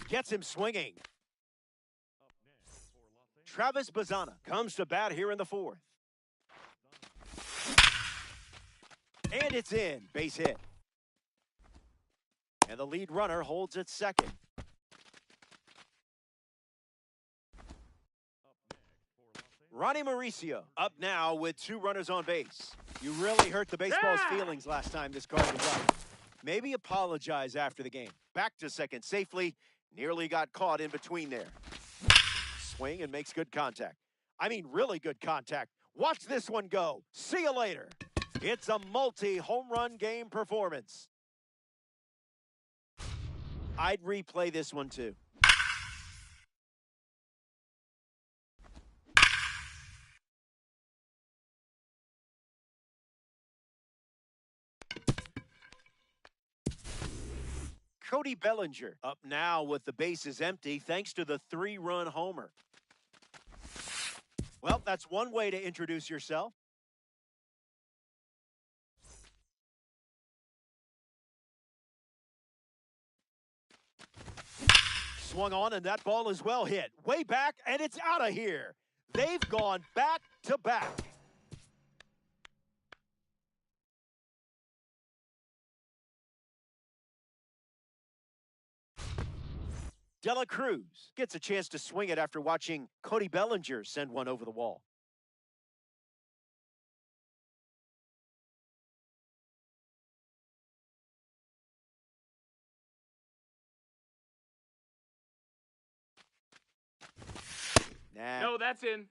Gets him swinging. Up next for Los Angeles. Travis Bazzana comes to bat here in the fourth. And it's in. Base hit. And the lead runner holds at second. Up next for Los Angeles. Ronnie Mauricio up now with 2 runners on base. You really hurt the baseball's feelings last time this card was up. Maybe apologize after the game. Back to second safely. Nearly got caught in between there. Swing and makes good contact. I mean, really good contact. Watch this one go. See you later. It's a multi-home run game performance. I'd replay this one too. Cody Bellinger up now with the bases empty thanks to the 3-run homer. Well, that's one way to introduce yourself. Swung on, and that ball is well hit. Way back, and it's out of here. They've gone back to back. De La Cruz gets a chance to swing it after watching Cody Bellinger send one over the wall. Nah. No, that's in.